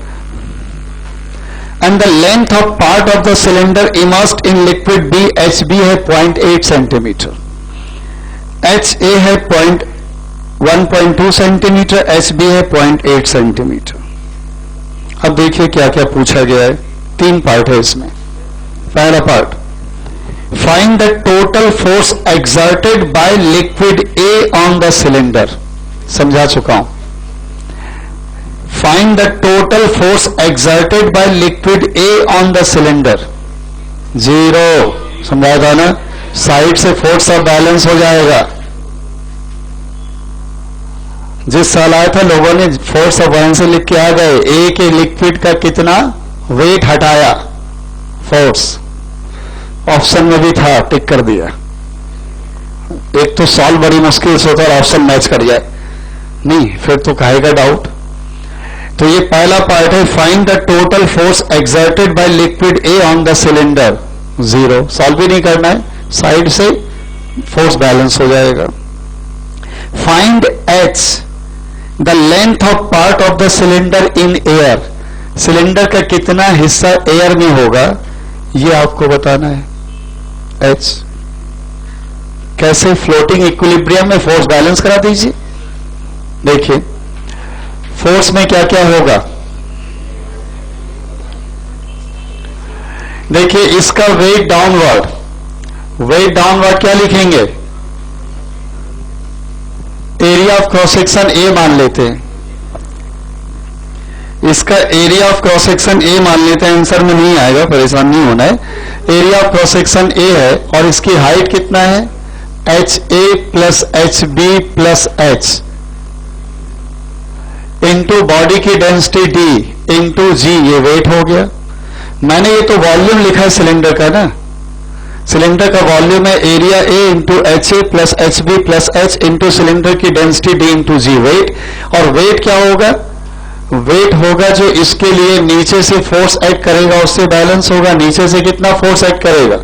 and the length of part of the cylinder immersed in liquid B HB है 0.8 सेंटीमीटर. HA है 1.2 सेंटीमीटर, HB है 0.8 सेंटीमीटर. अब देखिए क्या क्या पूछा गया है. 3 पार्ट है इसमें. पहला part, find the total force exerted by liquid A on the cylinder. समझा चुका हूं. Find the total force exerted by liquid A on the cylinder. 0 समझाया था ना, साइड से फोर्स ऑफ बैलेंस हो जाएगा. जिस साल आया था लोगों ने फोर्स ऑफ बैलेंस से लिख के आ गए, ए के लिक्विड का कितना वेट हटाया, फोर्स ऑप्शन में भी था, टिक कर दिया. एक तो सॉल्व बड़ी मुश्किल से होता है, ऑप्शन मैच कर जाए नहीं फिर तो कहेगा डाउट. तो ये पहला पार्ट है, find the total force exerted by liquid A on the cylinder. 0 solve भी नहीं करना है, साइड से फोर्स बैलेंस हो जाएगा. Find H the length of part of the cylinder in air. Cylinder का कितना हिस्सा एयर में होगा ये आपको बताना है. H कैसे, फ्लोटिंग इक्विलिब्रियम में फोर्स बैलेंस करा दीजिए. देखिए फोर्स में क्या क्या होगा. देखिए इसका वेट डाउनवर्ड, क्या लिखेंगे, area of cross section A मान लेते हैं. इसका area of cross section A मान लेते हैं, आंसर में नहीं आएगा, परेशान नहीं होना है. Area of cross section A है और इसकी हाइट कितना है, HA plus HB plus H into body की डेंसिटी D इंटू G, ये वेट हो गया. मैंने ये तो वॉल्यूम लिखा है सिलेंडर का ना, सिलेंडर का वॉल्यूम है area A into HA plus HB plus H into cylinder की density D into G, weight. और वेट क्या होगा, वेट होगा जो इसके लिए नीचे से फोर्स एक्ट करेगा उससे बैलेंस होगा. नीचे से कितना फोर्स एक्ट करेगा,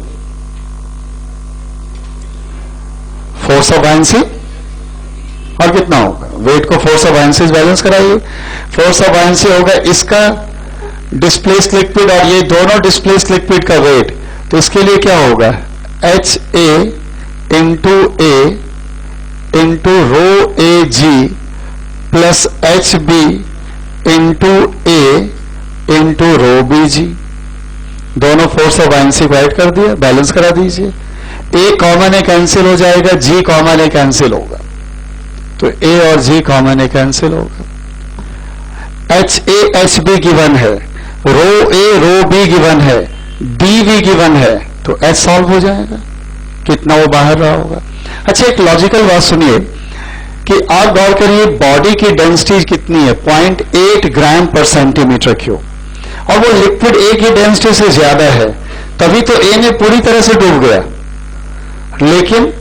फोर्स ऑफ बायंसी, और कितना होगा, वेट को फोर्स ऑफ बायंसी से बैलेंस कराइए. फोर्स ऑफ बायंसी होगा इसका डिस्प्लेस्ड लिक्विड और ये दोनों डिस्प्लेस्ड लिक्विड का वेट. तो इसके लिए क्या होगा, HA into A into rho AG plus HB into A into rho BG. दोनों फोर्स ऑफ बायंसी को ऐड कर दिया, बैलेंस करा दीजिए. A कॉमन है, कैंसिल हो जाएगा, G कॉमन है, कैंसिल होगा. तो A और G कॉमन है, कैंसिल होगा. HA HB गिवन है, रो A रो B गिवन है, DV गिवन है, तो H सॉल्व हो जाएगा. कितना वो बाहर रहा होगा. अच्छा एक लॉजिकल बात सुनिए, कि आप गौर करिए बॉडी की डेंसिटी कितनी है, 0.8 ग्राम पर सेंटीमीटर क्यूब, और वो लिक्विड ए की डेंसिटी से ज्यादा है, तभी तो ए में पूरी तरह से डूब गया, लेकिन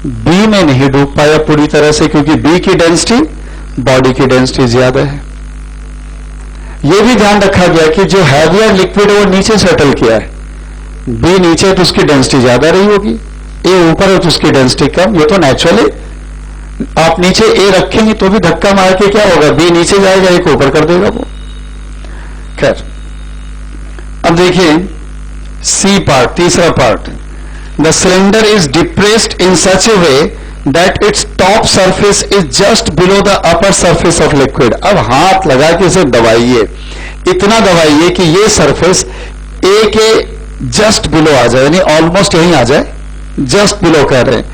बी में नहीं डूब पाया पूरी तरह से, क्योंकि बी की डेंसिटी बॉडी की डेंसिटी ज्यादा है। यह भी ध्यान रखा गया कि जो हैवियर लिक्विड है वो नीचे सेटल किया है, बी नीचे तो उसकी डेंसिटी ज्यादा रही होगी, ए ऊपर है तो उसकी डेंसिटी कम। ये तो नेचुरली आप नीचे ए रखेंगे तो भी धक्का मार के क्या होगा, बी नीचे जाएगा, एक ऊपर कर देगा वो। खैर, अब देखिए सी पार्ट, तीसरा part, the cylinder is depressed in such A way that its top surface is just below the upper surface of liquid. अब हाथ लगा के इसे दबाइए, इतना दबाइए कि ये सरफेस ए के जस्ट बिलो आ जाए, यानी ऑलमोस्ट यहीं आ जाए, जस्ट बिलो कह रहे हैं,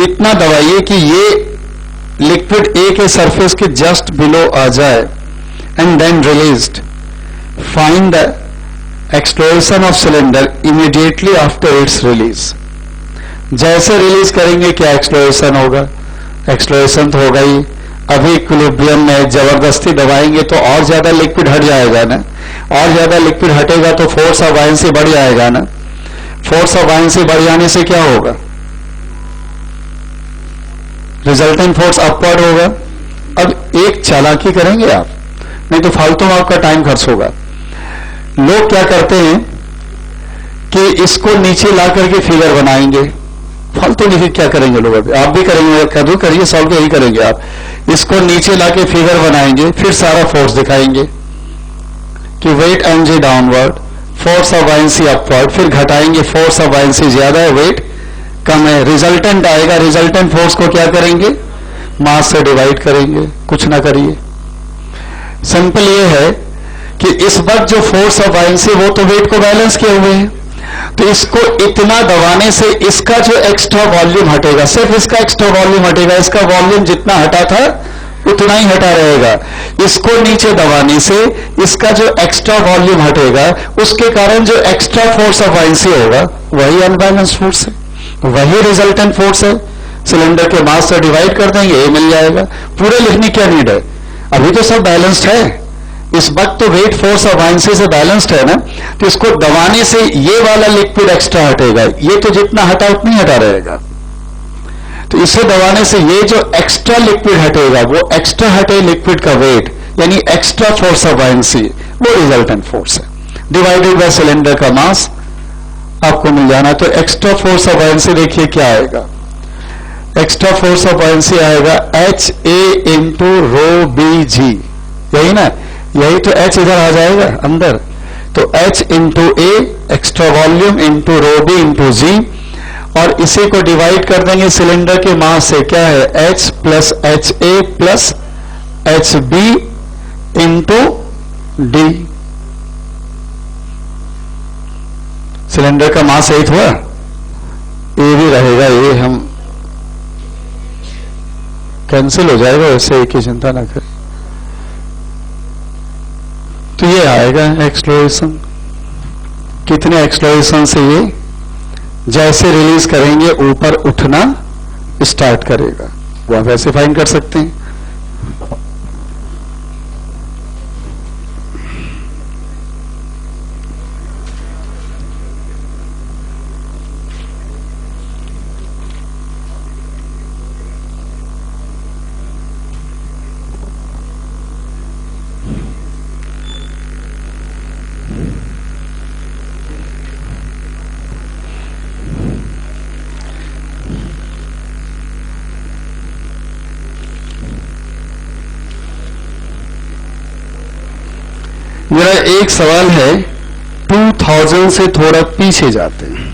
इतना दबाइए कि ये लिक्विड ए के सरफेस के जस्ट बिलो आ जाए, and then released. Find the exploration of cylinder immediately after its release. जैसे रिलीज करेंगे क्या एक्सप्लोरेशन होगा, एक्सप्लोरेशन तो होगा ही। अभी इक्विलिब्रियम में जबरदस्ती दबाएंगे तो और ज्यादा लिक्विड हट जाएगा ना, और ज्यादा लिक्विड हटेगा तो फोर्स ऑफ बायंसी बढ़ जाएगा ना, फोर्स ऑफ बायंसी बढ़ जाने से क्या होगा, रिजल्टेंट फोर्स अपवर्ड होगा। अब एक चालाकी करेंगे आप, नहीं तो फालतू में आपका टाइम खर्च होगा। लोग क्या करते हैं कि इसको नीचे ला करके फिगर बनाएंगे, फालतू नहीं, क्या करेंगे लोग, अभी आप भी करेंगे, कभी करिए, सॉल्व यही करेंगे आप, इसको नीचे ला के फिगर बनाएंगे, फिर सारा फोर्स दिखाएंगे कि weight M G downward, force of buoyancy upward, फिर घटाएंगे, फोर्स ऑफ बायंसी ज्यादा है, वेट कम है, रिजल्टेंट आएगा, रिजल्टेंट फोर्स को क्या करेंगे, मास से डिवाइड करेंगे। कुछ ना करिए, सिंपल ये है कि इस वक्त जो फोर्स ऑफ बायंसी वो तो वेट को बैलेंस किए हुए हैं, तो इसको इतना दबाने से इसका जो एक्स्ट्रा वॉल्यूम हटेगा, सिर्फ इसका एक्स्ट्रा वॉल्यूम हटेगा, इसका वॉल्यूम जितना हटा था उतना ही हटा रहेगा। इसको नीचे दबाने से इसका जो एक्स्ट्रा वॉल्यूम हटेगा, उसके कारण जो एक्स्ट्रा फोर्स ऑफ बायंसी होगा वही अनबैलेंस फोर्स है, वही रिजल्टेंट फोर्स है। सिलेंडर के मास से डिवाइड कर देंगे, ये मिल जाएगा। पूरे लिखने क्या नीड है, अभी तो सब बैलेंस्ड है, इस वक्त तो वेट फोर्स ऑफ बायंसी से बैलेंस्ड है ना, तो इसको दबाने से ये वाला लिक्विड एक्स्ट्रा हटेगा, ये तो जितना हटा उतना ही हटा रहेगा। तो इसे दबाने से ये जो एक्स्ट्रा लिक्विड हटेगा, वो एक्स्ट्रा हटे लिक्विड का वेट, यानी एक्स्ट्रा फोर्स ऑफ बायंसी, वो रिजल्टेंट फोर्स है, डिवाइडेड बाय सिलेंडर का मास आपको मिल जाना। तो एक्स्ट्रा फोर्स ऑफ बायंसी देखिए क्या आएगा, एक्स्ट्रा फोर्स ऑफ बायंसी आएगा H A into rho B G, यही ना, यही तो एच इधर आ जाएगा अंदर, तो H into A extra volume into rho B into G, और इसी को डिवाइड कर देंगे सिलेंडर के मास से, क्या है H plus H A plus H B into D. Cylinder का मास 8 हुआ, ए भी रहेगा, ये हम कैंसिल हो जाएगा, वैसे एक की चिंता ना करें। तो ये आएगा एक्सप्लोरेशन, कितने एक्सप्लोरेशन से ये जैसे रिलीज करेंगे ऊपर उठना स्टार्ट करेगा, वो आप ऐसे फाइंड कर सकते हैं। मेरा एक सवाल है, 2000 से थोड़ा पीछे जाते हैं,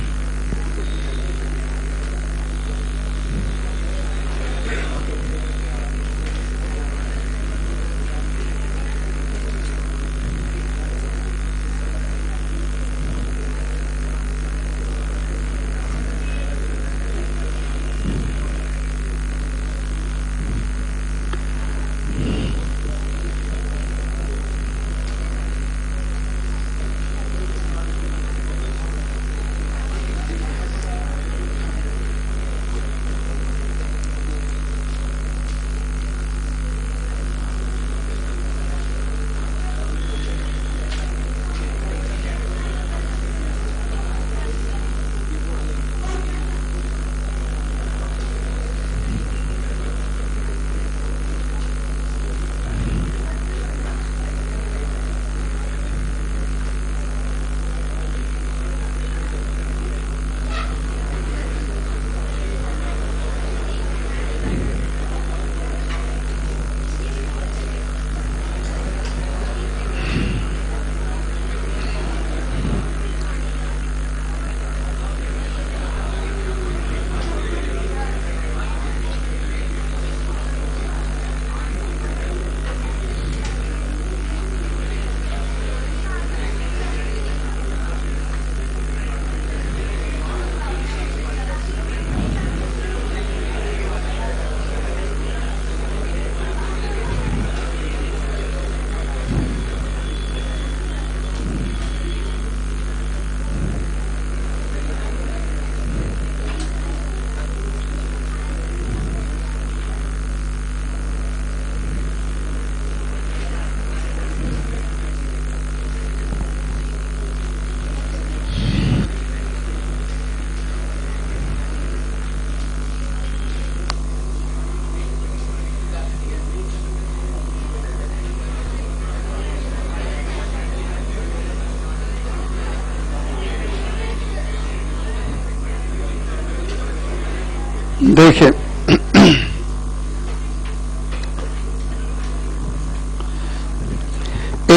देखिए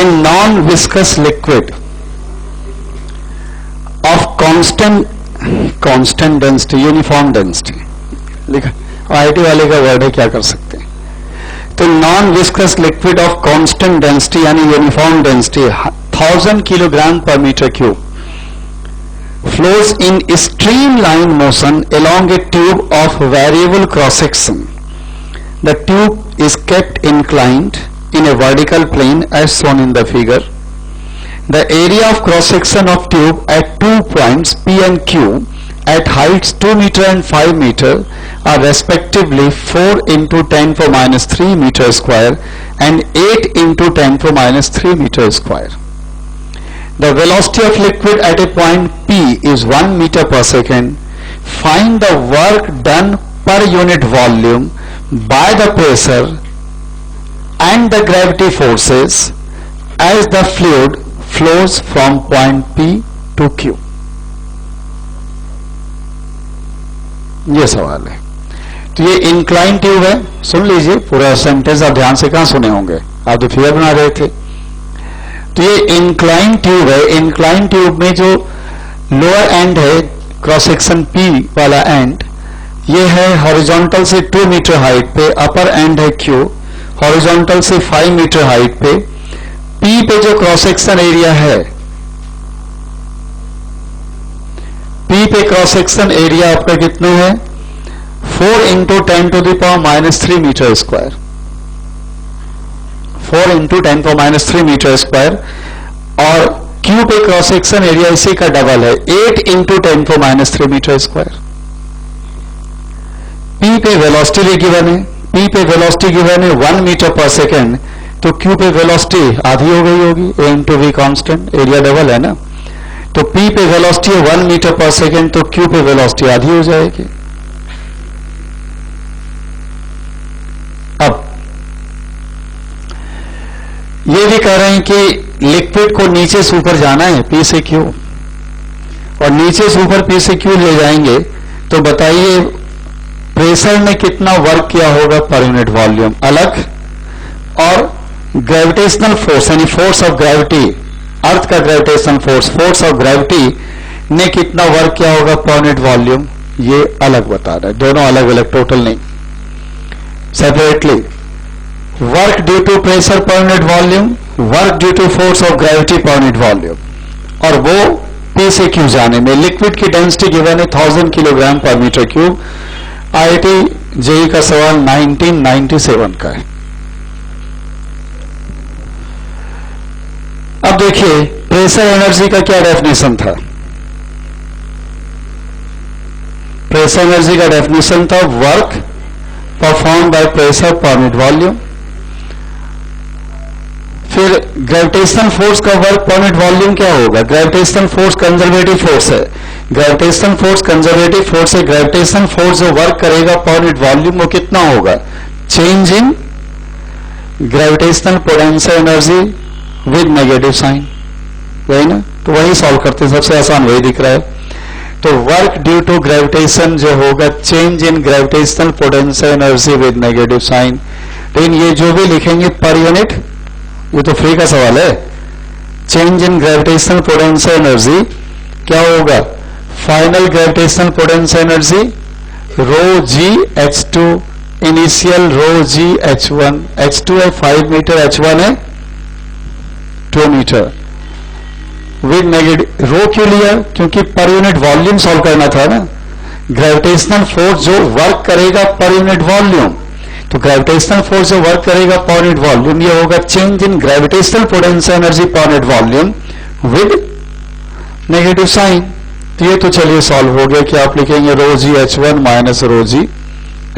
इन non viscous liquid of constant density, uniform density लिखा, आईआईटी वाले का वर्ड है, क्या कर सकते हैं। तो non viscous liquid of constant density यानी uniform density 1000 kilogram per metre cube flows in streamline motion along a tube of variable cross section. The tube is kept inclined in a vertical plane as shown in the figure. The area of cross section of tube at 2 points P and Q at heights 2 meter and 5 meter are respectively 4 into 10 to minus 3 meter square and 8 into 10 to minus 3 meter square. The velocity of liquid at a point P is 1 meter per second. Find the work done per unit volume by the pressure and the gravity forces as the fluid flows from point P to Q. ये सवाल है। तो ये इंक्लाइन ट्यूब है, सुन लीजिए पूरा सेंटेंस, आप ध्यान से कहाँ सुने होंगे, आप तो फिगर बना रहे थे। तो ये इंक्लाइन ट्यूब है, इंक्लाइन ट्यूब में जो लोअर एंड है क्रॉस सेक्शन पी वाला एंड, ये है हॉरिजॉन्टल से 2 मीटर हाइट पे, अपर एंड है क्यू हॉरिजॉन्टल से 5 मीटर हाइट पे। पी पे जो क्रॉस सेक्शन एरिया है, पी पे क्रॉस सेक्शन एरिया आपका कितना है 4 into 10 to the power minus 3 metre square, 4 into 10 power minus 3 metre square. और क्यू पे क्रॉस सेक्शन एरिया इसी का डबल है 8 into 10 power minus 3 metre square. P पे वेलोसिटी गिवन है, पी पे वेलोसिटी गिवन है 1 मीटर पर सेकेंड, तो क्यू पे वेलोसिटी आधी हो गई होगी, A into V constant, area double है ना। तो पी पे वेलोसिटी है 1 मीटर पर सेकेंड, तो क्यू पे वेलोसिटी आधी हो जाएगी। अब ये भी कह रहे हैं कि लिक्विड को नीचे से ऊपर जाना है पी से क्यू, और नीचे से ऊपर पी से क्यू ले जाएंगे, तो बताइए प्रेशर ने कितना वर्क किया होगा पर यूनिट वॉल्यूम अलग, और ग्रेविटेशनल फोर्स यानी फोर्स ऑफ ग्रेविटी, अर्थ का gravitational force, force of gravity ने कितना वर्क किया होगा पर यूनिट वॉल्यूम, ये अलग बता रहा है, दोनों अलग अलग, टोटल नहीं, separately. Work due to pressure per unit volume, work due to force of gravity per unit volume, और वो पी से क्यू जाने में। लिक्विड की डेंसिटी गिवन है 1000 kilogram per metre cube. IIT JEE का सवाल 1997 का है। अब देखिए प्रेशर एनर्जी का क्या डेफिनेशन था। प्रेशर एनर्जी का डेफिनेशन था work perform by pressure per unit volume. फिर ग्रेविटेशनल फोर्स का वर्क पर यूनिट वॉल्यूम क्या होगा, ग्रेविटेशनल फोर्स कंजर्वेटिव फोर्स है, ग्रेविटेशनल फोर्स कंजर्वेटिव फोर्स है, ग्रेविटेशनल फोर्स जो वर्क करेगा पर यूनिट वॉल्यूम वो कितना होगा, change in gravitational potential energy with negative sign, वही ना। तो वही सॉल्व करते हैं, सबसे आसान वही दिख रहा है। तो वर्क ड्यू टू ग्रेविटेशन जो होगा change in gravitational potential energy with negative sign. लेकिन ये जो भी लिखेंगे पर यूनिट, ये तो फ्री का सवाल है। Change in gravitational potential energy क्या होगा, फाइनल ग्रेविटेशनल पोटेंशियल एनर्जी रो जी H2 इनिशियल रो जी H1, H2 है 5 मीटर, H1 है 2 मीटर विद नेगेटिव। रो क्यों लिया, क्योंकि पर यूनिट वॉल्यूम सॉल्व करना था ना। ग्रेविटेशनल फोर्स जो वर्क करेगा पर यूनिट वॉल्यूम, तो ग्रेविटेशनल फोर्स जो वर्क करेगा पर यूनिट वॉल्यूम ये होगा change in gravitational potential energy per unit volume with negative sign. तो ये तो चलिए सॉल्व हो गया कि आप लिखेंगे रो जी H1 माइनस रो जी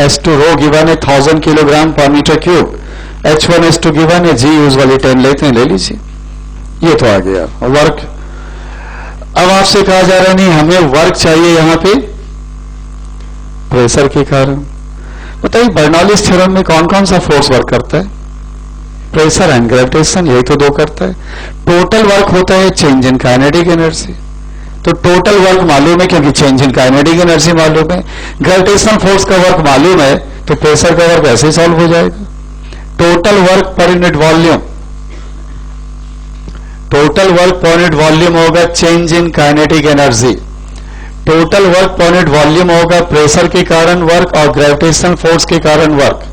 H2। रो गिवन है 1000 kilogram per metre cube, H1 H2 given है, जी यूजुअली 10 लेते हैं, ले लीजिए। ये तो आ गया वर्क। अब आपसे कहा जा रहा है नहीं हमें वर्क चाहिए यहां पे प्रेशर के कारण। बताइए बर्नौलीज थ्योरम में कौन कौन सा फोर्स वर्क करता है, प्रेशर एंड ग्रेविटेशन, यही तो दो करता है। टोटल वर्क होता है चेंज इन काइनेटिक एनर्जी। तो टोटल वर्क मालूम है क्योंकि चेंज इन काइनेटिक एनर्जी मालूम है, ग्रेविटेशनल फोर्स का वर्क मालूम है तो प्रेशर का वर्क ऐसे ही सॉल्व हो जाएगा। Total work per unit volume, total work per unit volume होगा change in kinetic energy, total work per unit volume होगा प्रेशर के कारण वर्क और ग्रेविटेशनल फोर्स के कारण वर्क।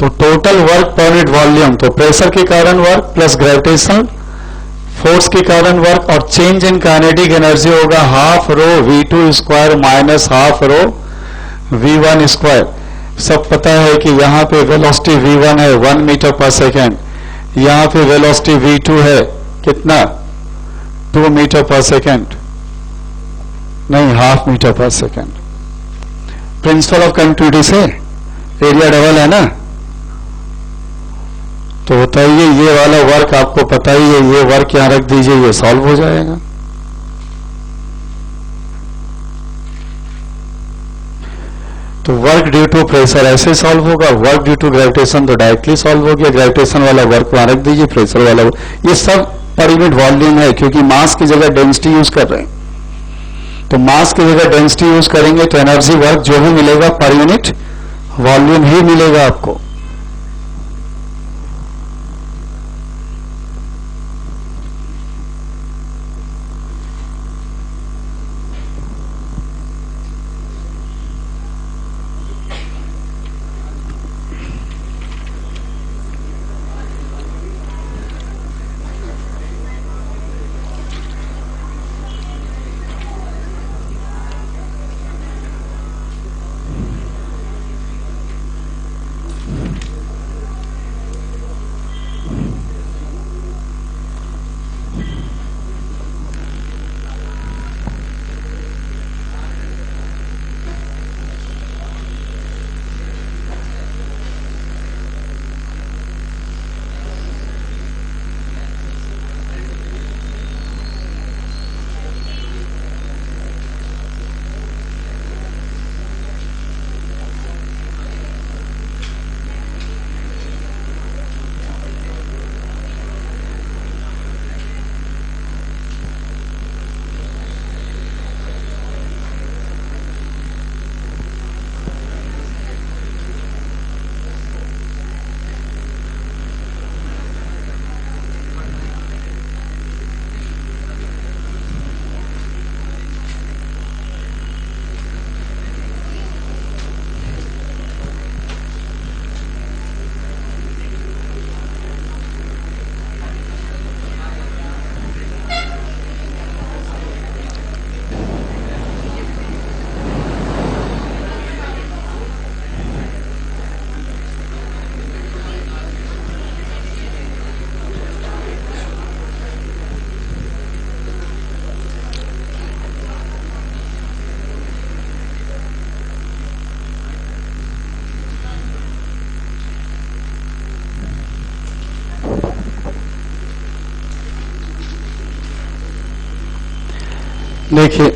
तो total work per unit volume तो प्रेशर के कारण वर्क प्लस ग्रेविटेशनल फोर्स के कारण वर्क, और चेंज इन काइनेटिक एनर्जी होगा half rho v2 square minus half rho v1 square. सब पता है कि यहां पे वेलोसिटी v1 है 1 मीटर पर सेकेंड, यहां पे वेलोसिटी v2 है कितना 2 मीटर पर सेकेंड, नहीं half metre per second. Principle of continuity से एरिया डबल है ना, तो बताइए ये वाला वर्क आपको पता ही है, ये वर्क यहां रख दीजिए, ये सॉल्व हो जाएगा। तो वर्क ड्यू टू प्रेशर ऐसे सॉल्व होगा, वर्क ड्यू टू ग्रेविटेशन तो डायरेक्टली सॉल्व हो गया, ग्रेविटेशन वाला वर्क वहां रख दीजिए, प्रेशर वाला ये सब पर यूनिट वॉल्यूम है क्योंकि मास की जगह डेंसिटी यूज कर रहे हैं। तो मास की जगह डेंसिटी यूज करेंगे तो एनर्जी वर्क जो भी मिलेगा पर यूनिट वॉल्यूम ही मिलेगा आपको। देखिए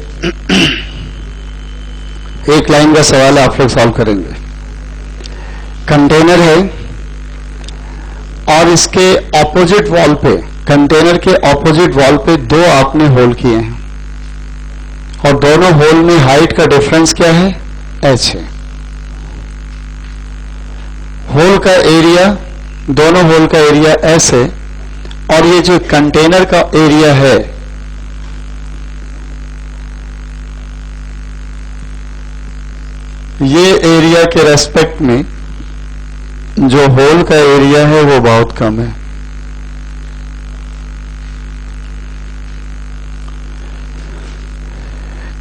एक लाइन का सवाल आप लोग सॉल्व करेंगे। कंटेनर है और इसके ऑपोजिट वॉल पे, कंटेनर के ऑपोजिट वॉल पे दो आपने होल किए हैं और दोनों होल में हाइट का डिफरेंस क्या है, h है। होल का एरिया, दोनों होल का एरिया s है और ये जो कंटेनर का एरिया है ये एरिया के रेस्पेक्ट में जो होल का एरिया है वो बहुत कम है।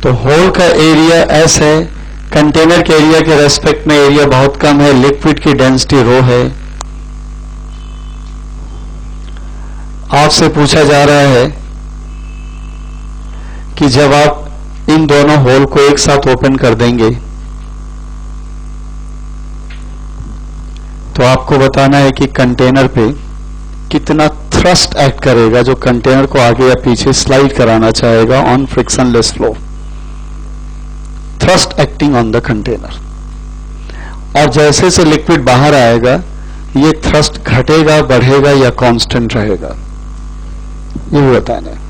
तो होल का एरिया S है, कंटेनर के एरिया के रेस्पेक्ट में एरिया बहुत कम है, लिक्विड की डेंसिटी रो है। आपसे पूछा जा रहा है कि जब आप इन दोनों होल को एक साथ ओपन कर देंगे तो आपको बताना है कि कंटेनर पे कितना थ्रस्ट एक्ट करेगा जो कंटेनर को आगे या पीछे स्लाइड कराना चाहेगा on frictionless flow. Thrust acting on the container. और जैसे से लिक्विड बाहर आएगा ये थ्रस्ट घटेगा, बढ़ेगा या कांस्टेंट रहेगा। ये भी बताना है।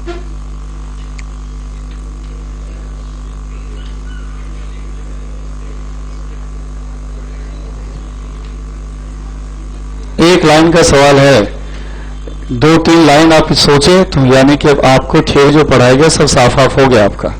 एक लाइन का सवाल है, 2-3 लाइन आप सोचे तो यानी कि अब आपको थियोरी जो पढ़ाएगा सब साफ साफ हो गया आपका।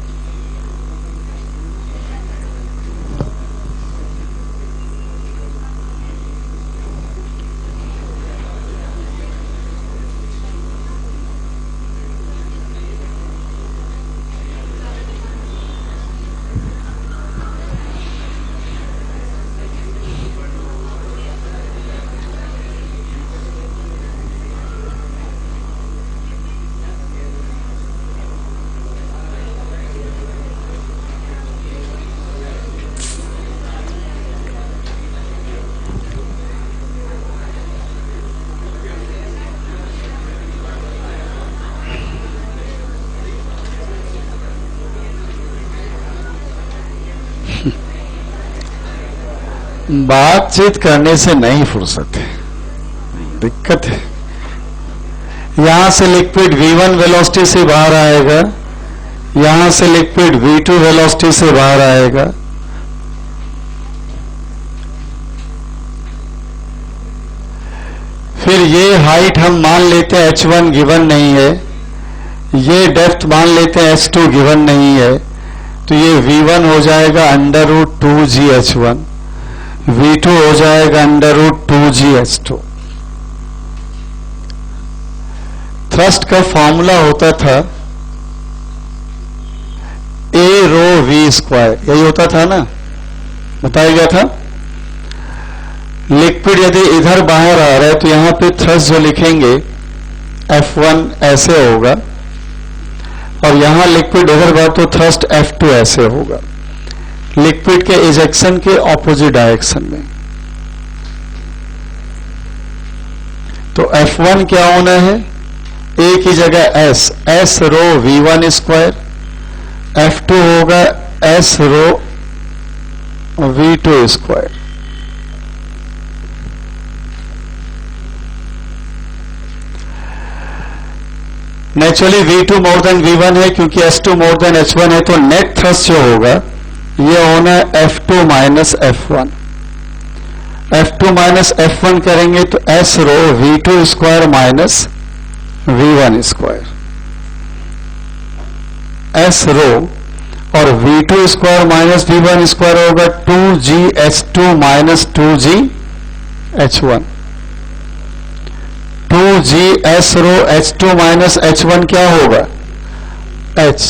बातचीत करने से नहीं फुर्सत है, दिक्कत है। यहां से लिक्विड V1 वेलोसिटी से बाहर आएगा, यहां से लिक्विड V2 वेलोसिटी से बाहर आएगा। फिर ये हाइट हम मान लेते हैं h1 गिवन नहीं है, ये डेप्थ मान लेते हैं h2 गिवन नहीं है, तो ये V1 हो जाएगा √2gh1, V2 हो जाएगा √2gh2। थ्रस्ट का फॉर्मूला होता था A रो V स्क्वायर, यही होता था ना, बताया गया था। लिक्विड यदि इधर बाहर आ रहा है तो यहां पे थ्रस्ट जो लिखेंगे F1 ऐसे होगा, और यहां लिक्विड इधर बाहर तो थ्रस्ट F2 ऐसे होगा, लिक्विड के इजेक्शन के ऑपोजिट डायरेक्शन में। तो F1 क्या होना है, A की जगह S रो V1 स्क्वायर, F2 होगा S रो V2 square. Naturally V2 more than V1 है, क्योंकि S2 मोर देन H1 है, तो नेट थ्रस्ट जो होगा ये होना है F2 minus F1। F2 minus F1 करेंगे तो S रो V2 square minus V1 square, S रो और V2 square minus V1 square होगा 2gh2 माइनस 2gh1। 2g रो h2 माइनस h1 क्या होगा, h।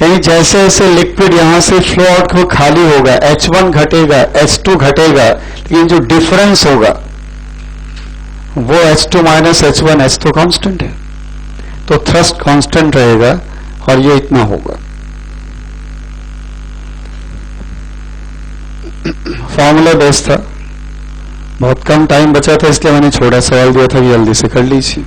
यानी जैसे जैसे लिक्विड यहां से फ्लो आउट को खाली होगा, H1 घटेगा, H2 घटेगा, लेकिन जो डिफरेंस होगा वो H2 माइनस H1, H तो कांस्टेंट है, तो थ्रस्ट कांस्टेंट रहेगा और ये इतना होगा। फॉर्मूला बेस था, बहुत कम टाइम बचा था इसलिए मैंने छोटा सवाल दिया था कि जल्दी से कर लीजिए।